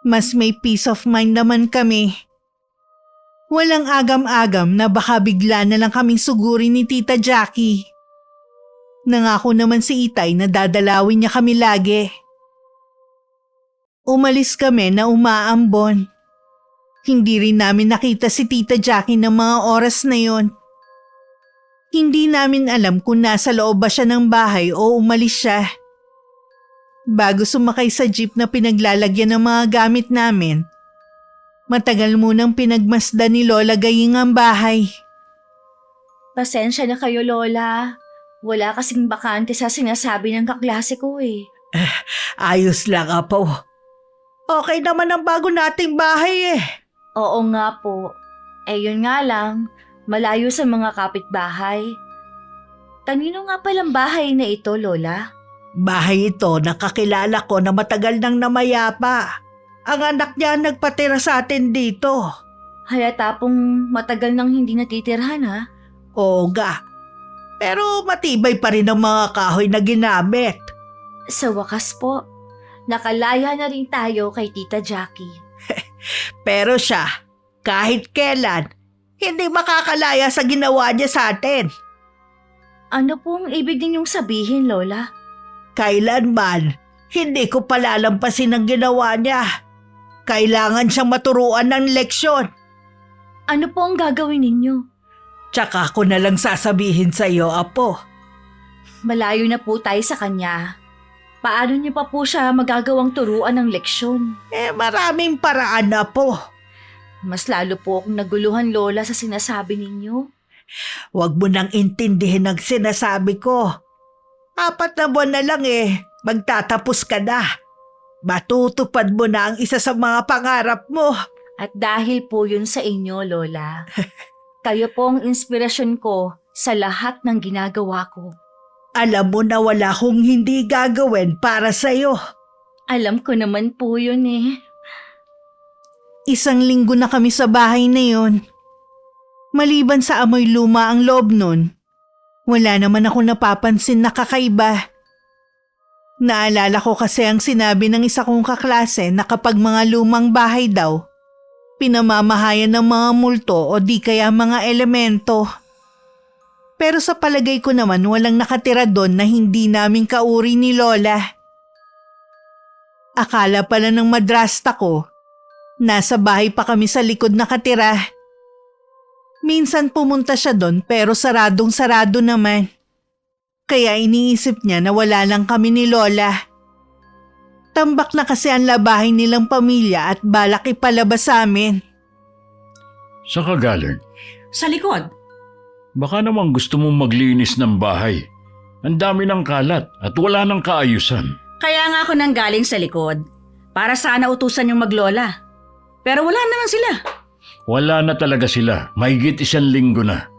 Mas may peace of mind naman kami. Walang agam-agam na baka bigla na lang kaming sugurin ni Tita Jackie. Nangako naman si Itay na dadalawin niya kami lagi. Umalis kami na umaambon. Hindi rin namin nakita si Tita Jackie ng mga oras na yon. Hindi namin alam kung nasa loob ba siya ng bahay o umalis siya. Bago sumakay sa jeep na pinaglalagyan ng mga gamit namin, matagal munang pinagmasdan ni Lola Gaying ang bahay. Pasensya na kayo, Lola. Wala kasing bakante sa sinasabi ng kaklase ko eh. Ayos lang, Apo. Okay naman ang bago nating bahay eh. Oo nga po. Eh yun nga lang, malayo sa mga kapitbahay. Kanino nga palang bahay na ito, Lola? Bahay ito nakakilala ko na matagal nang namayapa. Ang anak niya nagpatira sa atin dito. Halata pong matagal nang hindi natitirhan ha? Oo nga. Pero matibay pa rin ang mga kahoy na ginamit. Sa wakas po, nakalaya na rin tayo kay Tita Jackie. Pero siya, kahit kailan, hindi makakalaya sa ginawa niya sa atin. Ano pong ibig ninyong sabihin, Lola? Kailanman, hindi ko palalampasin ang ginawa niya. Kailangan siyang maturuan ng leksyon. Ano po ang gagawin ninyo? Tsaka ko na lang sasabihin sa iyo, Apo. Malayo na po tayo sa kanya. Paano niyo pa po siya magagawang turuan ng leksyon? Maraming paraan, Apo. Mas lalo po akong naguluhan, Lola, sa sinasabi ninyo. Huwag mo nang intindihin ang sinasabi ko. 4 na buwan na lang magtatapos ka na. matutupad mo na ang isa sa mga pangarap mo. At dahil po yun sa inyo, Lola. Kayo po ang inspirasyon ko sa lahat ng ginagawa ko. Alam mo na wala akong hindi gagawin para sa'yo. Alam ko naman po yun eh. 1 linggo na kami sa bahay na yon. Maliban sa amoy luma ang loob nun, wala naman ako napapansin na kakaiba. Naalala ko kasi ang sinabi ng isa kong kaklase na kapag mga lumang bahay daw, pinamamahayan ng mga multo o di kaya mga elemento. Pero sa palagay ko naman walang nakatira doon na hindi namin kauri ni Lola. Akala pala ng madrasta ko, nasa bahay pa kami sa likod nakatira. Minsan pumunta siya doon pero saradong-sarado naman. Kaya iniisip niya na wala lang kami ni Lola. Tambak na kasi ang labahin nilang pamilya at balak ipalabas sa amin. Saan ka galing? Sa likod. Baka naman gusto mong maglinis ng bahay. Ang dami ng kalat at wala ng kaayusan. Kaya nga ako nang galing sa likod. Para sana utusan yung maglola. Pero wala naman sila. Wala na talaga sila. Mahigit 1 linggo na.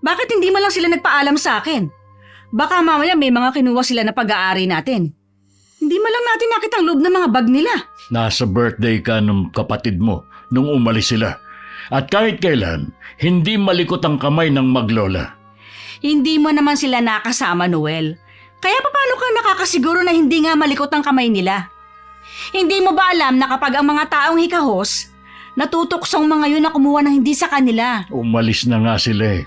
Bakit hindi mo lang sila nagpaalam sa akin? Baka mamaya may mga kinuha sila na pag-aari natin. Hindi mo lang natin nakita ang loob ng mga bag nila. Nasa birthday ka ng kapatid mo nung umalis sila. At kahit kailan, hindi malikot ang kamay ng maglola. Hindi mo naman sila nakasama, Noel. Kaya paano ka nakakasiguro na hindi nga malikot ang kamay nila? Hindi mo ba alam na kapag ang mga taong hikahos, natutuksong mga yun na kumuha ng hindi sa kanila? Umalis na nga sila eh.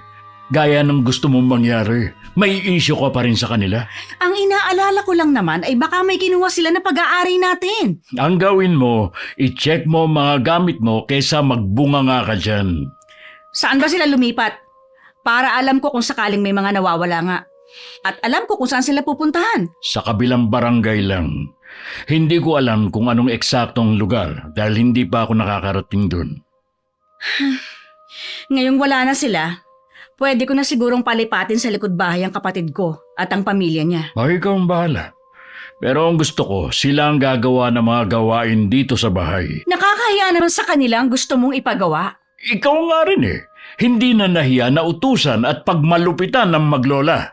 Gaya ng gusto mong mangyari. May issue ka pa rin sa kanila. Ang inaalala ko lang naman ay baka may kinuha sila na pag-aari natin. Ang gawin mo, i-check mo ang mga gamit mo kaysa magbunga nga ka dyan. Saan ba sila lumipat? Para alam ko kung sakaling may mga nawawala nga. At alam ko kung saan sila pupuntahan. Sa kabilang barangay lang. Hindi ko alam kung anong eksaktong lugar dahil hindi pa ako nakakarating dun. Ngayong wala na sila, pwede ko na sigurong palipatin sa likod bahay ang kapatid ko at ang pamilya niya. Ay, ikaw ang bahala. Pero ang gusto ko, sila ang gagawa ng mga gawain dito sa bahay. Nakakahiya naman sa kanila ang gusto mong ipagawa. Ikaw nga rin eh. Hindi na nahiya na utusan at pagmalupitan ng maglola.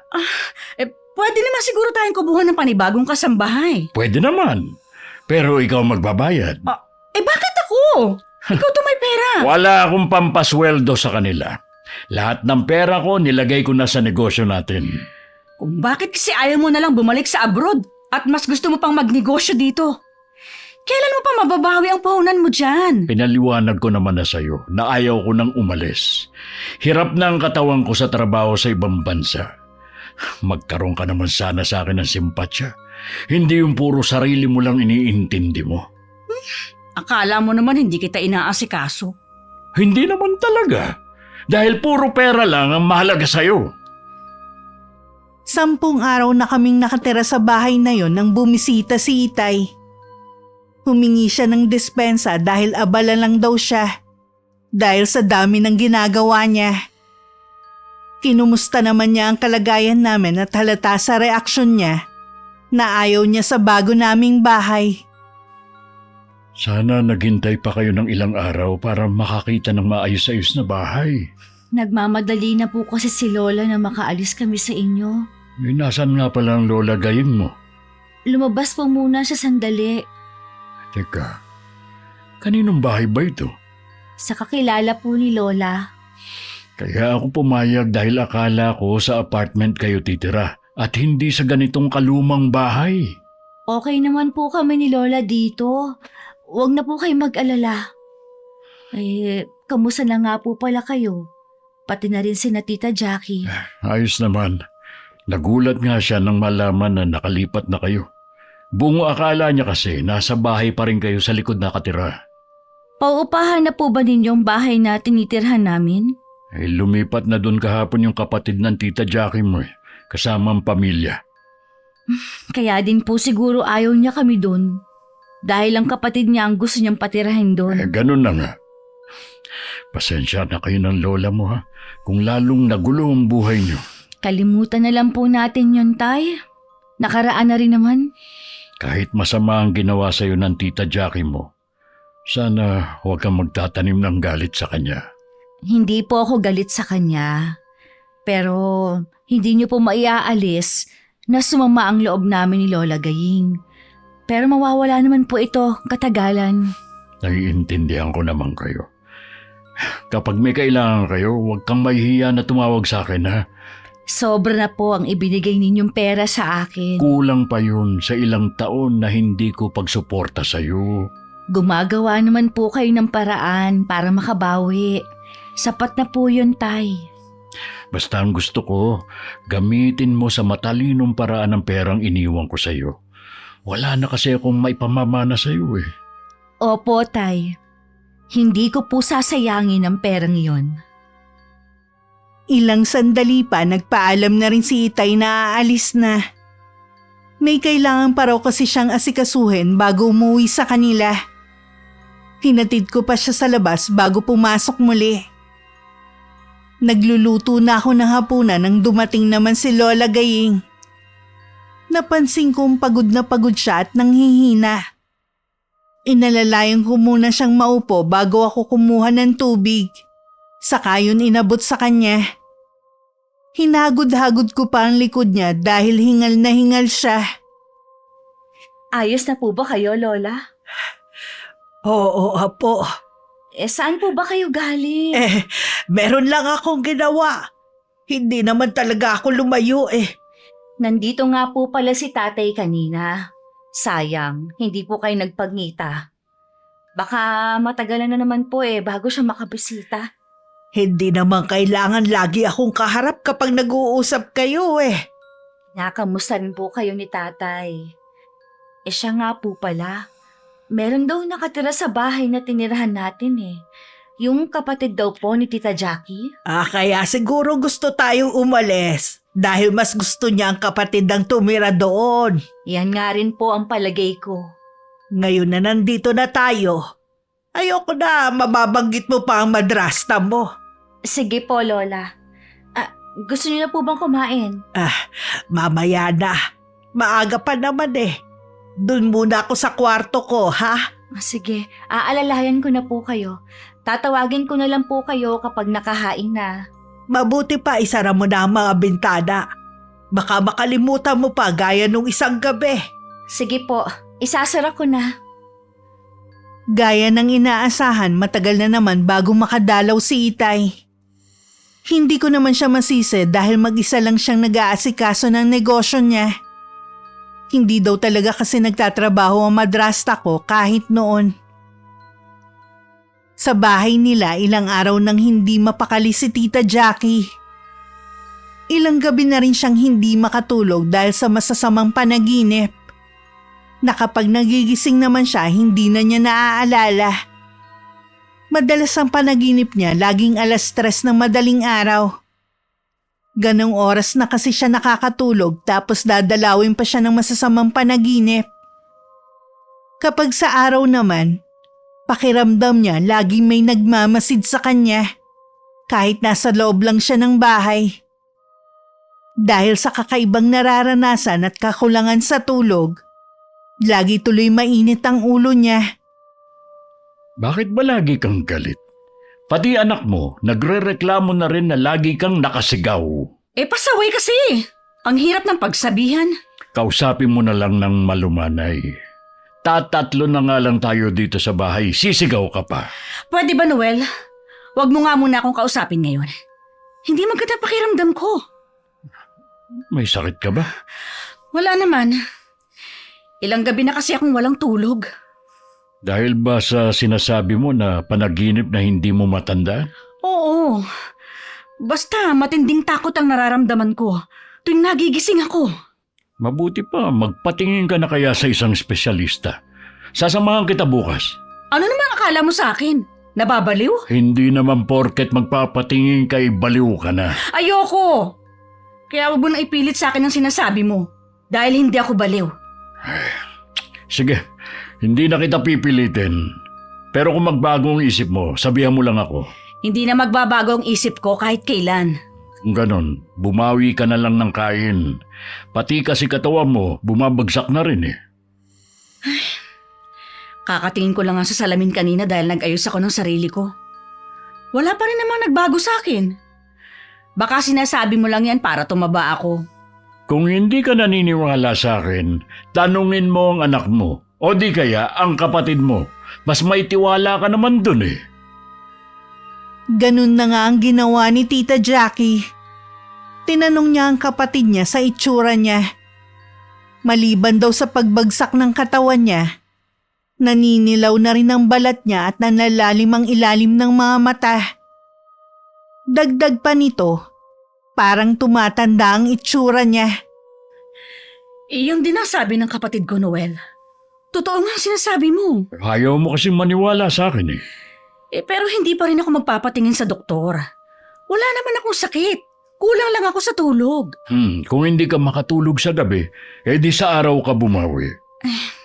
Pwede naman siguro tayong kubuhan ng panibagong kasambahay. Pwede naman. Pero ikaw magbabayad. Bakit ako? Ikaw to may pera. Wala akong pampasweldo sa kanila. Lahat ng pera ko nilagay ko na sa negosyo natin. Kung bakit kasi ayaw mo na lang bumalik sa abroad at mas gusto mo pang magnegosyo dito? Kailan mo pa mababawi ang puhunan mo dyan? Pinaliwanag ko naman na sa'yo na ayaw ko nang umalis. Hirap na ang katawan ko sa trabaho sa ibang bansa. Magkaroon ka naman sana sa akin ng simpatsya. Hindi yung puro sarili mo lang iniintindi mo. Akala mo naman hindi kita inaasikaso. Hindi naman talaga. Dahil puro pera lang ang mahalaga sa'yo. 10 araw na kaming nakatira sa bahay na yon nang bumisita si Itay. Humingi siya ng dispensa dahil abala lang daw siya. Dahil sa dami ng ginagawa niya. Kinumusta naman niya ang kalagayan namin at halata sa reaksyon niya na ayaw niya sa bago naming bahay. Sana naghintay pa kayo ng ilang araw para makakita ng maayos-ayos na bahay. Nagmamadali na po kasi si Lola na makaalis kami sa inyo. Nasaan nga pala ang lola gayeng mo? Lumabas po muna siya sandali. Teka, kaninong bahay ba ito? Sa kakilala po ni Lola. Kaya ako pumayag dahil akala ko sa apartment kayo titira at hindi sa ganitong kalumang bahay. Okay naman po kami ni Lola dito. Huwag na po kayo mag-alala. Kamusta na nga po pala kayo? Pati na rin si na Tita Jackie. Ayos naman. Nagulat nga siya nang malaman na nakalipat na kayo. Bungo akala niya kasi nasa bahay pa rin kayo sa likod nakatira. Pauupahan na po ba ninyong bahay na tinitirhan namin? Lumipat na doon kahapon yung kapatid ng Tita Jackie mo kasama ang pamilya. Kaya din po siguro ayaw niya kami doon. Dahil ang kapatid niya ang gusto niyang patirahin doon. Ganun na nga. Pasensya na kayo ng lola mo ha, kung lalong nagulo ang buhay niyo. Kalimutan na lang po natin yun, Tay. Nakaraan na rin naman. Kahit masama ang ginawa sa'yo ng tita Jackie mo, sana huwag kang magtatanim ng galit sa kanya. Hindi po ako galit sa kanya. Pero hindi niyo po maiaalis na sumama ang loob namin ni Lola Gaying. Pero mawawala naman po ito katagalan. Naiintindihan ko naman kayo. Kapag may kailangan kayo, huwag kang mahihiya na tumawag sa akin, ha? Sobra na po ang ibinigay ninyong pera sa akin. Kulang pa yun sa ilang taon na hindi ko pagsuporta sa'yo. Gumagawa naman po kayo ng paraan para makabawi. Sapat na po yun, Tay. Basta ang gusto ko, gamitin mo sa matalinong paraan ang perang iniwan ko sa'yo. Wala na kasi akong maipamamana sa'yo eh. Opo, Tay. Hindi ko po sasayangin ang perang iyon. Ilang sandali pa nagpaalam na rin si Itay na aalis na. May kailangan pa raw kasi siyang asikasuhin bago umuwi sa kanila. Hinatid ko pa siya sa labas bago pumasok muli. Nagluluto na ako ng hapunan nang dumating naman si Lola Gaying. Napansin kong pagod na pagod siya at nanghihina. Inalalayan ko muna siyang maupo bago ako kumuha ng tubig. Saka yun inabot sa kanya. Hinagod-hagod ko pa ang likod niya dahil hingal na hingal siya. Ayos na po ba kayo, Lola? Oo, apo. Saan po ba kayo galing? Meron lang akong ginawa. Hindi naman talaga ako lumayo Nandito nga po pala si tatay kanina. Sayang, hindi po kayo nagpagngita. Baka matagalan na naman po bago siya makabisita. Hindi naman kailangan lagi akong kaharap kapag nag-uusap kayo Nakamusta rin po kayo ni tatay. Siya nga po pala. Meron daw nakatira sa bahay na tinirahan natin Yung kapatid daw po ni Tita Jackie. Kaya siguro gusto tayong umalis. Dahil mas gusto niya ang kapatid ang tumira doon. Yan nga rin po ang palagay ko. Ngayon na nandito na tayo. Ayoko na mababanggit mo pa ang madrasta mo. Sige po, Lola. Gusto niyo na po bang kumain? Mamaya na. Maaga pa naman Doon muna ako sa kwarto ko, ha? Sige, aalalayan ko na po kayo. Tatawagin ko na lang po kayo kapag nakahain na. Mabuti pa isara mo na ang mga bintana. Baka makalimutan mo pa gaya nung isang gabi. Sige po, isasara ko na. Gaya ng inaasahan, matagal na naman bago makadalaw si Itay. Hindi ko naman siya masisi dahil mag-isa lang siyang nag-aasikaso ng negosyo niya. Hindi daw talaga kasi nagtatrabaho ang madrasta ko kahit noon. Sa bahay nila ilang araw nang hindi mapakali si Tita Jackie. Ilang gabi na rin siyang hindi makatulog dahil sa masasamang panaginip. Na kapag nagigising naman siya, hindi na niya naaalala. Madalas ang panaginip niya laging 3:00 ng madaling araw. Ganong oras na kasi siya nakakatulog tapos dadalawin pa siya ng masasamang panaginip. Kapag sa araw naman, pakiramdam niya laging may nagmamasid sa kanya kahit nasa loob lang siya ng bahay. Dahil sa kakaibang nararanasan at kakulangan sa tulog, lagi tuloy mainit ang ulo niya. Bakit ba lagi kang galit? Pati anak mo, nagrereklamo na rin na lagi kang nakasigaw. Pasaway kasi. Ang hirap ng pagsabihan. Kausapin mo na lang ng malumanay. Tatatlo na nga lang tayo dito sa bahay, sisigaw ka pa. Pwede ba, Noel? Huwag mo nga muna akong kausapin ngayon. Hindi maganda pakiramdam ko. May sakit ka ba? Wala naman. Ilang gabi na kasi akong walang tulog. Dahil ba sa sinasabi mo na panaginip na hindi mo matanda? Oo. Basta matinding takot ang nararamdaman ko tuwing nagigising ako. Mabuti pa, magpatingin ka na kaya sa isang espesyalista. Sasamahan kita bukas. Ano naman akala mo sa akin? Nababaliw? Hindi naman porket magpapatingin kay baliw ka na. Ayoko! Kaya wag mo na ipilit sa akin ang sinasabi mo. Dahil hindi ako baliw. Sige, hindi na kita pipilitin. Pero kung magbago ang isip mo, sabihan mo lang ako. Hindi na magbabago ang isip ko kahit kailan. Kung ganon, bumawi ka na lang ng kain. Pati kasi katawan mo, bumabagsak na rin Kakatingin ko lang nga sa salamin kanina dahil nag-ayos ako ng sarili ko. Wala pa rin namang nagbago sa akin. Baka sinasabi mo lang yan para tumaba ako. Kung hindi ka naniniwala sa akin, tanungin mo ang anak mo o di kaya ang kapatid mo. Mas may tiwala ka naman dun eh. Ganun na nga ang ginawa ni Tita Jackie. Tinanong niya ang kapatid niya sa itsura niya. Maliban daw sa pagbagsak ng katawan niya, naninilaw na rin ang balat niya at nanlalalim ang ilalim ng mga mata. Dagdag pa nito, parang tumatanda ang itsura niya. Iyon din ang sabi ng kapatid ko, Noel. Totoo nga ang sinasabi mo. Ayaw mo kasi maniwala sa akin eh. Pero hindi pa rin ako magpapatingin sa doktor. Wala naman akong sakit. Kulang lang ako sa tulog. Kung hindi ka makatulog sa gabi, di sa araw ka bumawi.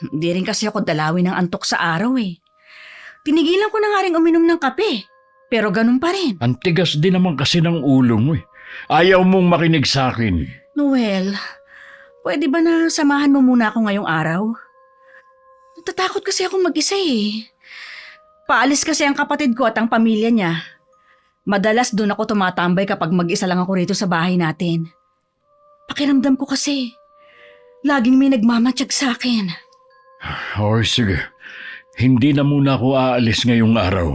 Hindi rin kasi ako dalawin ng antok sa araw eh. Tinigilan ko na nga rin uminom ng kape. Pero ganun pa rin. Ang tigas din naman kasi ng ulo mo eh. Ayaw mong makinig sa akin. Noel, pwede ba na samahan mo muna ako ngayong araw? Natatakot kasi akong mag-isa eh. Paalis kasi ang kapatid ko at ang pamilya niya. Madalas doon ako tumatambay kapag mag-isa lang ako rito sa bahay natin. Pakiramdam ko kasi, laging may nagmamatsyag sa akin. Sige. Hindi na muna ako aalis ngayong araw.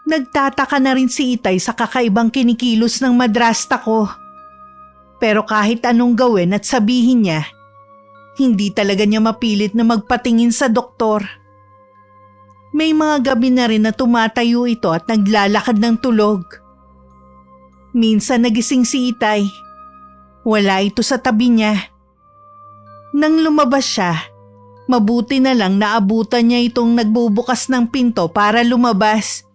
Nagtataka na rin si Itay sa kakaibang kinikilos ng madrasta ko. Pero kahit anong gawin at sabihin niya, hindi talaga niya mapilit na magpatingin sa doktor. May mga gabi na rin na tumatayo ito at naglalakad ng tulog. Minsan nagising si Itay. Wala ito sa tabi niya. Nang lumabas siya, mabuti na lang naabutan niya itong nagbubukas ng pinto para lumabas.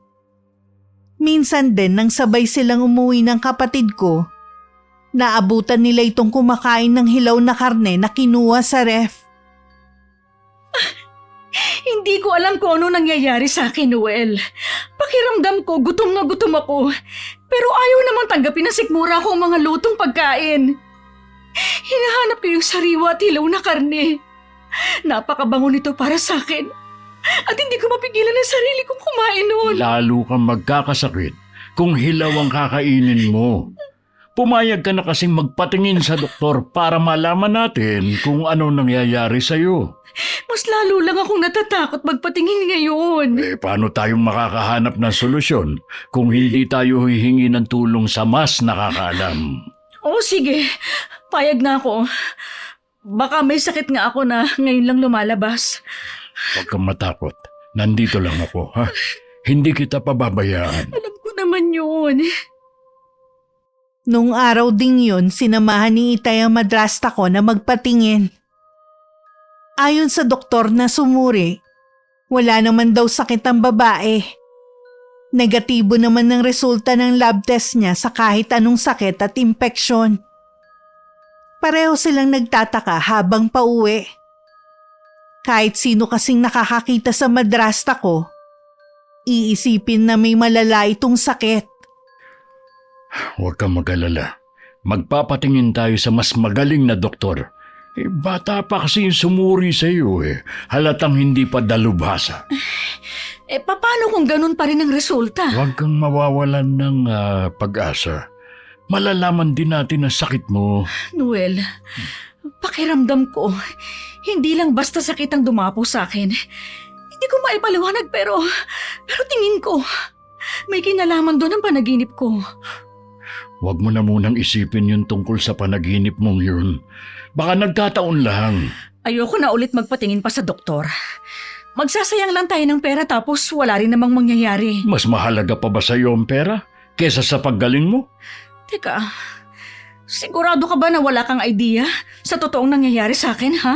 Minsan din nang sabay silang umuwi ng kapatid ko, naabutan nila itong kumakain ng hilaw na karne na kinuha sa ref. Hindi ko alam kung ano nangyayari sa akin, Noel. Pakiramdam ko, gutom na gutom ako. Pero ayaw naman tanggapin na sikmura ko ang mga lutong pagkain. Hinahanap ko yung sariwa at hilaw na karne. Napakabango nito para sa akin. At hindi ko mapigilan ang sarili kong kumain noon. Lalo kang magkakasakit kung hilaw ang kakainin mo. Pumayag ka na kasing magpatingin sa doktor para malaman natin kung ano nangyayari sa'yo. Mas lalo lang akong natatakot magpatingin ngayon. Paano tayong makakahanap ng solusyon kung hindi tayo hihingi ng tulong sa mas nakakaalam? Sige, payag na ako. Baka may sakit nga ako na ngayon lang lumalabas. Huwag kang matakot. Nandito lang ako, ha? Hindi kita pababayaan. Alam ko naman yun. Nung araw ding yun, sinamahan ni Itay ang madrasta ko na magpatingin. Ayon sa doktor na sumuri, wala naman daw sakit ang babae. Negatibo naman ang resulta ng lab test niya sa kahit anong sakit at impeksyon. Pareho silang nagtataka habang pauwi. Kahit sino kasing nakakakita sa madrasta ko, iisipin na may malala itong sakit. Huwag kang mag-alala. Magpapatingin tayo sa mas magaling na doktor. Bata pa kasi yung sumuri sa iyo eh. Halatang hindi pa dalubhasa. Paano kung ganun pa rin ang resulta? Huwag kang mawawalan ng pag-asa. Malalaman din natin ang sakit mo. Noel, pakiramdam ko, hindi lang basta sakit ang dumapo sa akin. Hindi ko maipaliwanag pero tingin ko, may kinalaman doon ang panaginip ko. Huwag mo na munang isipin yung tungkol sa panaginip mong yun. Baka nagkataon lang. Ayoko na ulit magpatingin pa sa doktor. Magsasayang lang tayo ng pera tapos wala rin namang mangyayari. Mas mahalaga pa ba sa iyo ang pera kesa sa paggaling mo? Teka, sigurado ka ba na wala kang idea sa totoong nangyayari sa akin, ha?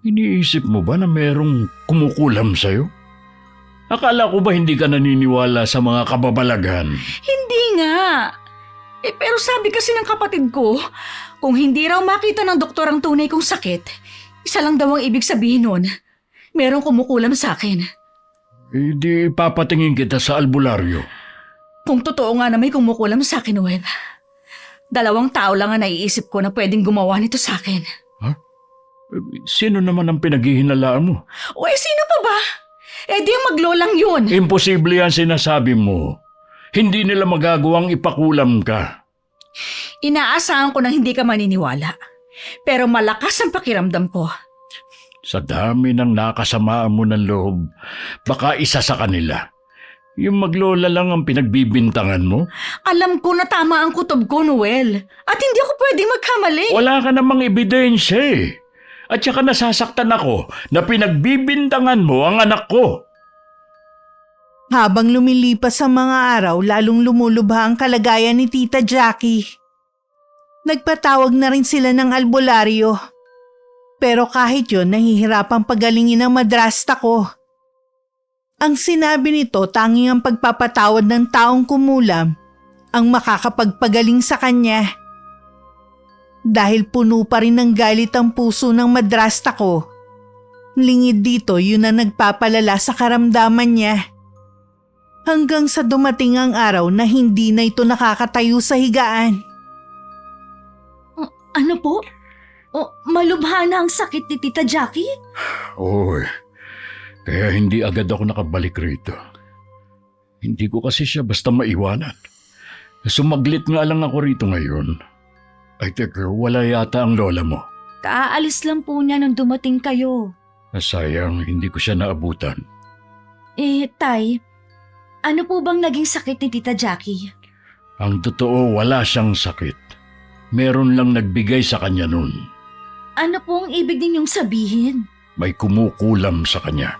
Iniisip mo ba na merong kumukulam sa iyo? Akala ko ba hindi ka naniniwala sa mga kababalaghan? Hindi nga. Pero sabi kasi ng kapatid ko, kung hindi raw makita ng doktor ang tunay kong sakit, isa lang daw ang ibig sabihin nun. Merong kumukulam sa akin. Di papatingin kita sa albularyo. Kung totoo nga na may kumukulam sa akin, Noel, 2 tao lang ang naiisip ko na pwedeng gumawa nito sa akin. Sino naman ang pinaghihinalaan mo? O sino pa ba? Di ang maglolang yun. Imposible yan sinasabi mo. Hindi nila magagawang ipakulam ka. Inaasahan ko nang hindi ka maniniwala. Pero malakas ang pakiramdam ko. Sa dami ng nakasamaan mo ng loob, baka isa sa kanila. Yung maglola lang ang pinagbibintangan mo? Alam ko na tama ang kutob ko, Noel. At hindi ako pwedeng magkamali. Wala ka namang ebidensya eh. At saka nasasaktan ako na pinagbibintangan mo ang anak ko. Habang lumilipas ang mga araw, lalong lumulubha ang kalagayan ni Tita Jackie. Nagpatawag na rin sila ng albularyo. Pero kahit yun, nahihirapang pagalingin ang madrasta ko. Ang sinabi nito, tanging ang pagpapatawad ng taong kumulam ang makakapagpagaling sa kanya. Dahil puno pa rin ng galit ang puso ng madrasta ko, lingid dito yun ang nagpapalala sa karamdaman niya. Hanggang sa dumating ang araw na hindi na ito nakakatayo sa higaan. Ano po? Malubha na ang sakit ni Tita Jackie? Oy, kaya hindi agad ako nakabalik rito. Hindi ko kasi siya basta maiwanan. Sumaglit nga lang ako rito ngayon. Ay teka, wala yata ang lola mo. Kaalis lang po niya nung dumating kayo. Sayang, hindi ko siya naabutan. Tay, ano po bang naging sakit ni Tita Jackie? Ang totoo, wala siyang sakit. Meron lang nagbigay sa kanya nun. Ano po ang ibig ninyong sabihin? May kumukulam sa kanya.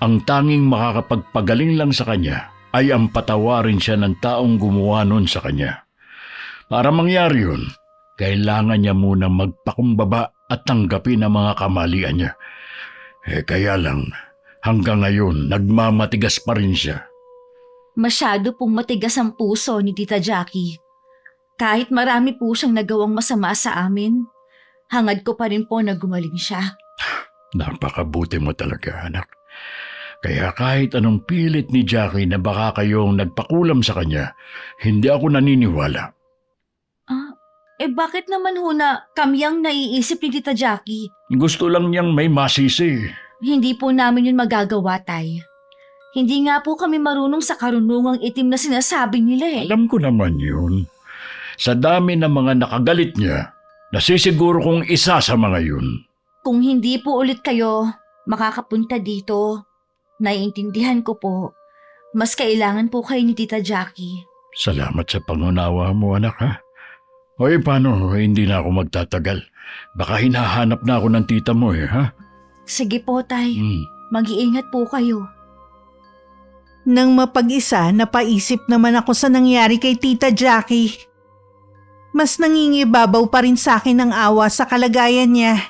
Ang tanging makakapagpagaling lang sa kanya ay ang patawarin siya ng taong gumawa nun sa kanya. Para mangyari yun, kailangan niya muna magpakumbaba at tanggapin ang mga kamalian niya. Kaya lang, hanggang ngayon, nagmamatigas pa rin siya. Masyado pong matigas ang puso ni Tita Jackie. Kahit marami po siyang nagawang masama sa amin, hangad ko pa rin po na gumaling siya. Napakabuti mo talaga, anak. Kaya kahit anong pilit ni Jackie na baka kayong nagpakulam sa kanya, hindi ako naniniwala. Bakit naman ho na kami ang naiisip ni Tita Jackie? Gusto lang niyang may masisi. Hindi po namin yun magagawa, Tay. Hindi nga po kami marunong sa karunungang itim na sinasabi nila eh. Alam ko naman yun. Sa dami ng mga nakagalit niya, nasisiguro kong isa sa mga yun. Kung hindi po ulit kayo makakapunta dito, naiintindihan ko po. Mas kailangan po kayo ni Tita Jackie. Salamat sa pangunawa mo, anak, ha? Hoy, paano? Hindi na ako magtatagal. Baka hinahanap na ako ng tita mo, ha? Sige po, Tay. Mag-iingat po kayo. Nang mapag-isa, napaisip naman ako sa nangyari kay Tita Jackie. Mas nangingibabaw pa rin sa akin ang awa sa kalagayan niya.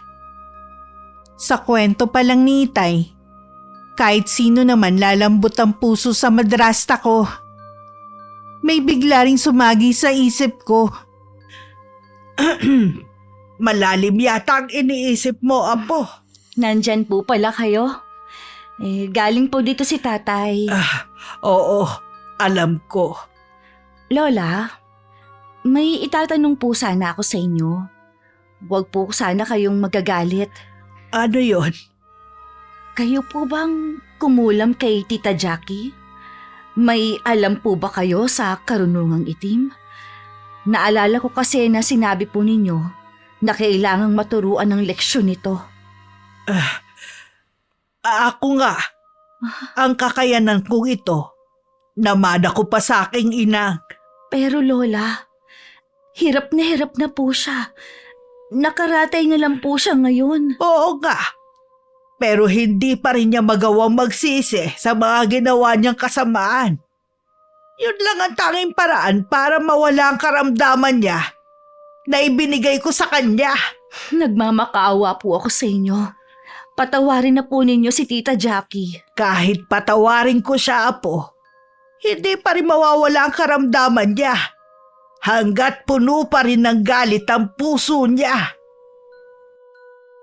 Sa kwento pa lang ni Itay, kahit sino naman lalambot ang puso sa madrasta ko. May bigla ring sumagi sa isip ko. Malalim yata ang iniisip mo, Apo. Nandyan po pala kayo. Galing po dito si Tatay. Oo, alam ko. Lola, may itatanong po sana ako sa inyo. Huwag po sana kayong magagalit. Ano yon? Kayo po bang kumulam kay Tita Jackie? May alam po ba kayo sa karunungang itim? Naalala ko kasi na sinabi po ninyo na kailangang maturuan ng leksyon nito. Ako nga, ang kakayanan kong ito, namana ko pa sa aking inang. Pero Lola, hirap na po siya. Nakaratay na lang po siya ngayon. Oo nga, pero hindi pa rin niya magawang magsisi sa mga ginawa niyang kasamaan. Yun lang ang tanging paraan para mawala ang karamdaman niya na ibinigay ko sa kanya. Nagmamakaawa po ako sa inyo. Patawarin na po ninyo si Tita Jackie. Kahit patawarin ko siya, Apo, hindi pa rin mawawala ang karamdaman niya hanggat puno pa rin ng galit ang puso niya.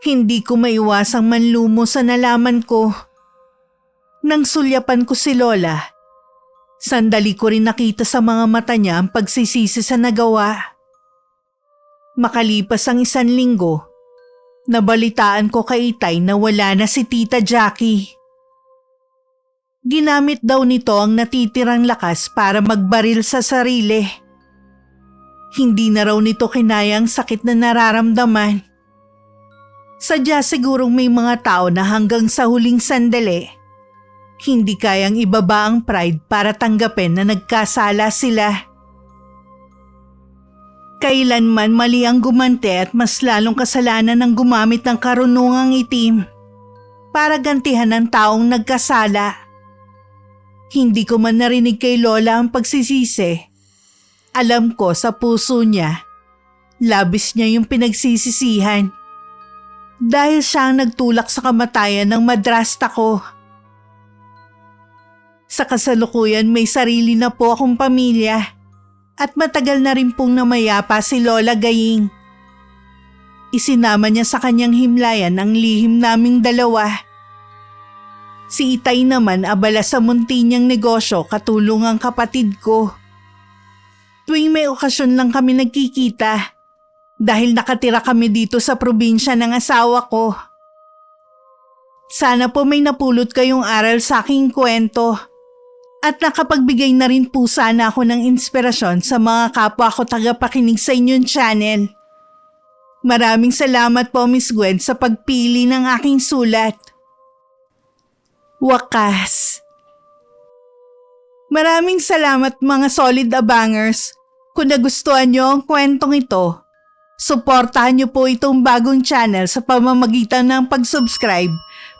Hindi ko maiwasang manlumo sa nalaman ko. Nang sulyapan ko si Lola, sandali ko rin nakita sa mga mata niya ang pagsisisi sa nagawa. Makalipas ang 1 linggo, Nabalitaan ko kay Itay na wala na si Tita Jackie. Ginamit daw nito ang natitirang lakas para magbaril sa sarili. Hindi na raw nito kinaya ang sakit na nararamdaman. Sadya sigurong may mga tao na hanggang sa huling sandali, hindi kayang ibaba ang pride para tanggapin na nagkasala sila. Kailanman mali ang gumante at mas lalong kasalanan ng gumamit ng karunungang itim para gantihan ang taong nagkasala. Hindi ko man narinig kay Lola ang pagsisisi. Alam ko sa puso niya, labis niya yung pinagsisisihan. Dahil siya ang nagtulak sa kamatayan ng madrasta ko. Sa kasalukuyan may sarili na po akong pamilya at matagal na rin pong namayapa si Lola Gaying. Isinama niya sa kanyang himlayan ang lihim naming dalawa. Si Itay naman abala sa munti niyang negosyo katulong ang kapatid ko. Tuwing may okasyon lang kami nagkikita dahil nakatira kami dito sa probinsya ng asawa ko. Sana po may napulot kayong aral sa aking kwento at nakapagbigay na rin po sana ako ng inspirasyon sa mga kapwa ko tagapakinig sa inyong channel. Maraming salamat po Miss Gwen sa pagpili ng aking sulat. Wakas. Maraming salamat mga solid abangers. Kung nagustuhan nyo ang kwentong ito, suportahan nyo po itong bagong channel sa pamamagitan ng pag-subscribe,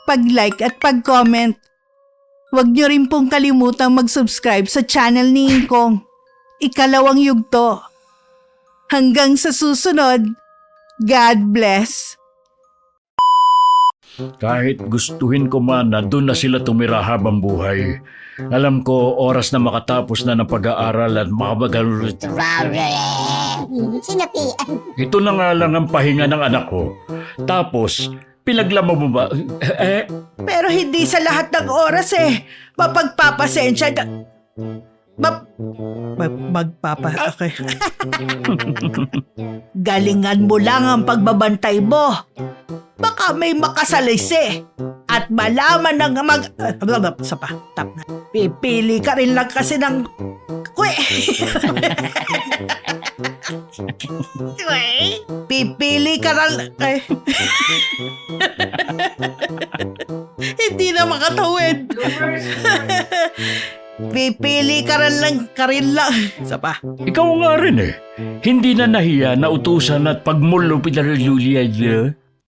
pag-like at pag-comment. Huwag nyo rin pong kalimutang mag-subscribe sa channel ni Ingkong, Ikalawang Yugto. Hanggang sa susunod, God bless. Kahit gustuhin ko man na doon na sila tumira habang buhay, alam ko oras na makatapos na ng pag-aaral at makabagal. Sinapian. Ito na nga lang ang pahinga ng anak ko. Tapos, pinaglaman mo ba? Pero hindi sa lahat ng oras eh. Mapagpapasensya na... Okay. Galingan mo lang ang pagbabantay mo. Baka may makasalisi at malaman ng tap na. Pipili ka rin lang kasi ng... Pipili ka lang... Hindi na makatawid. Pipili ka rin lang. Isa pa. Ikaw nga rin eh. Hindi na nahiya na utusan at pagmulo pinarululian niya.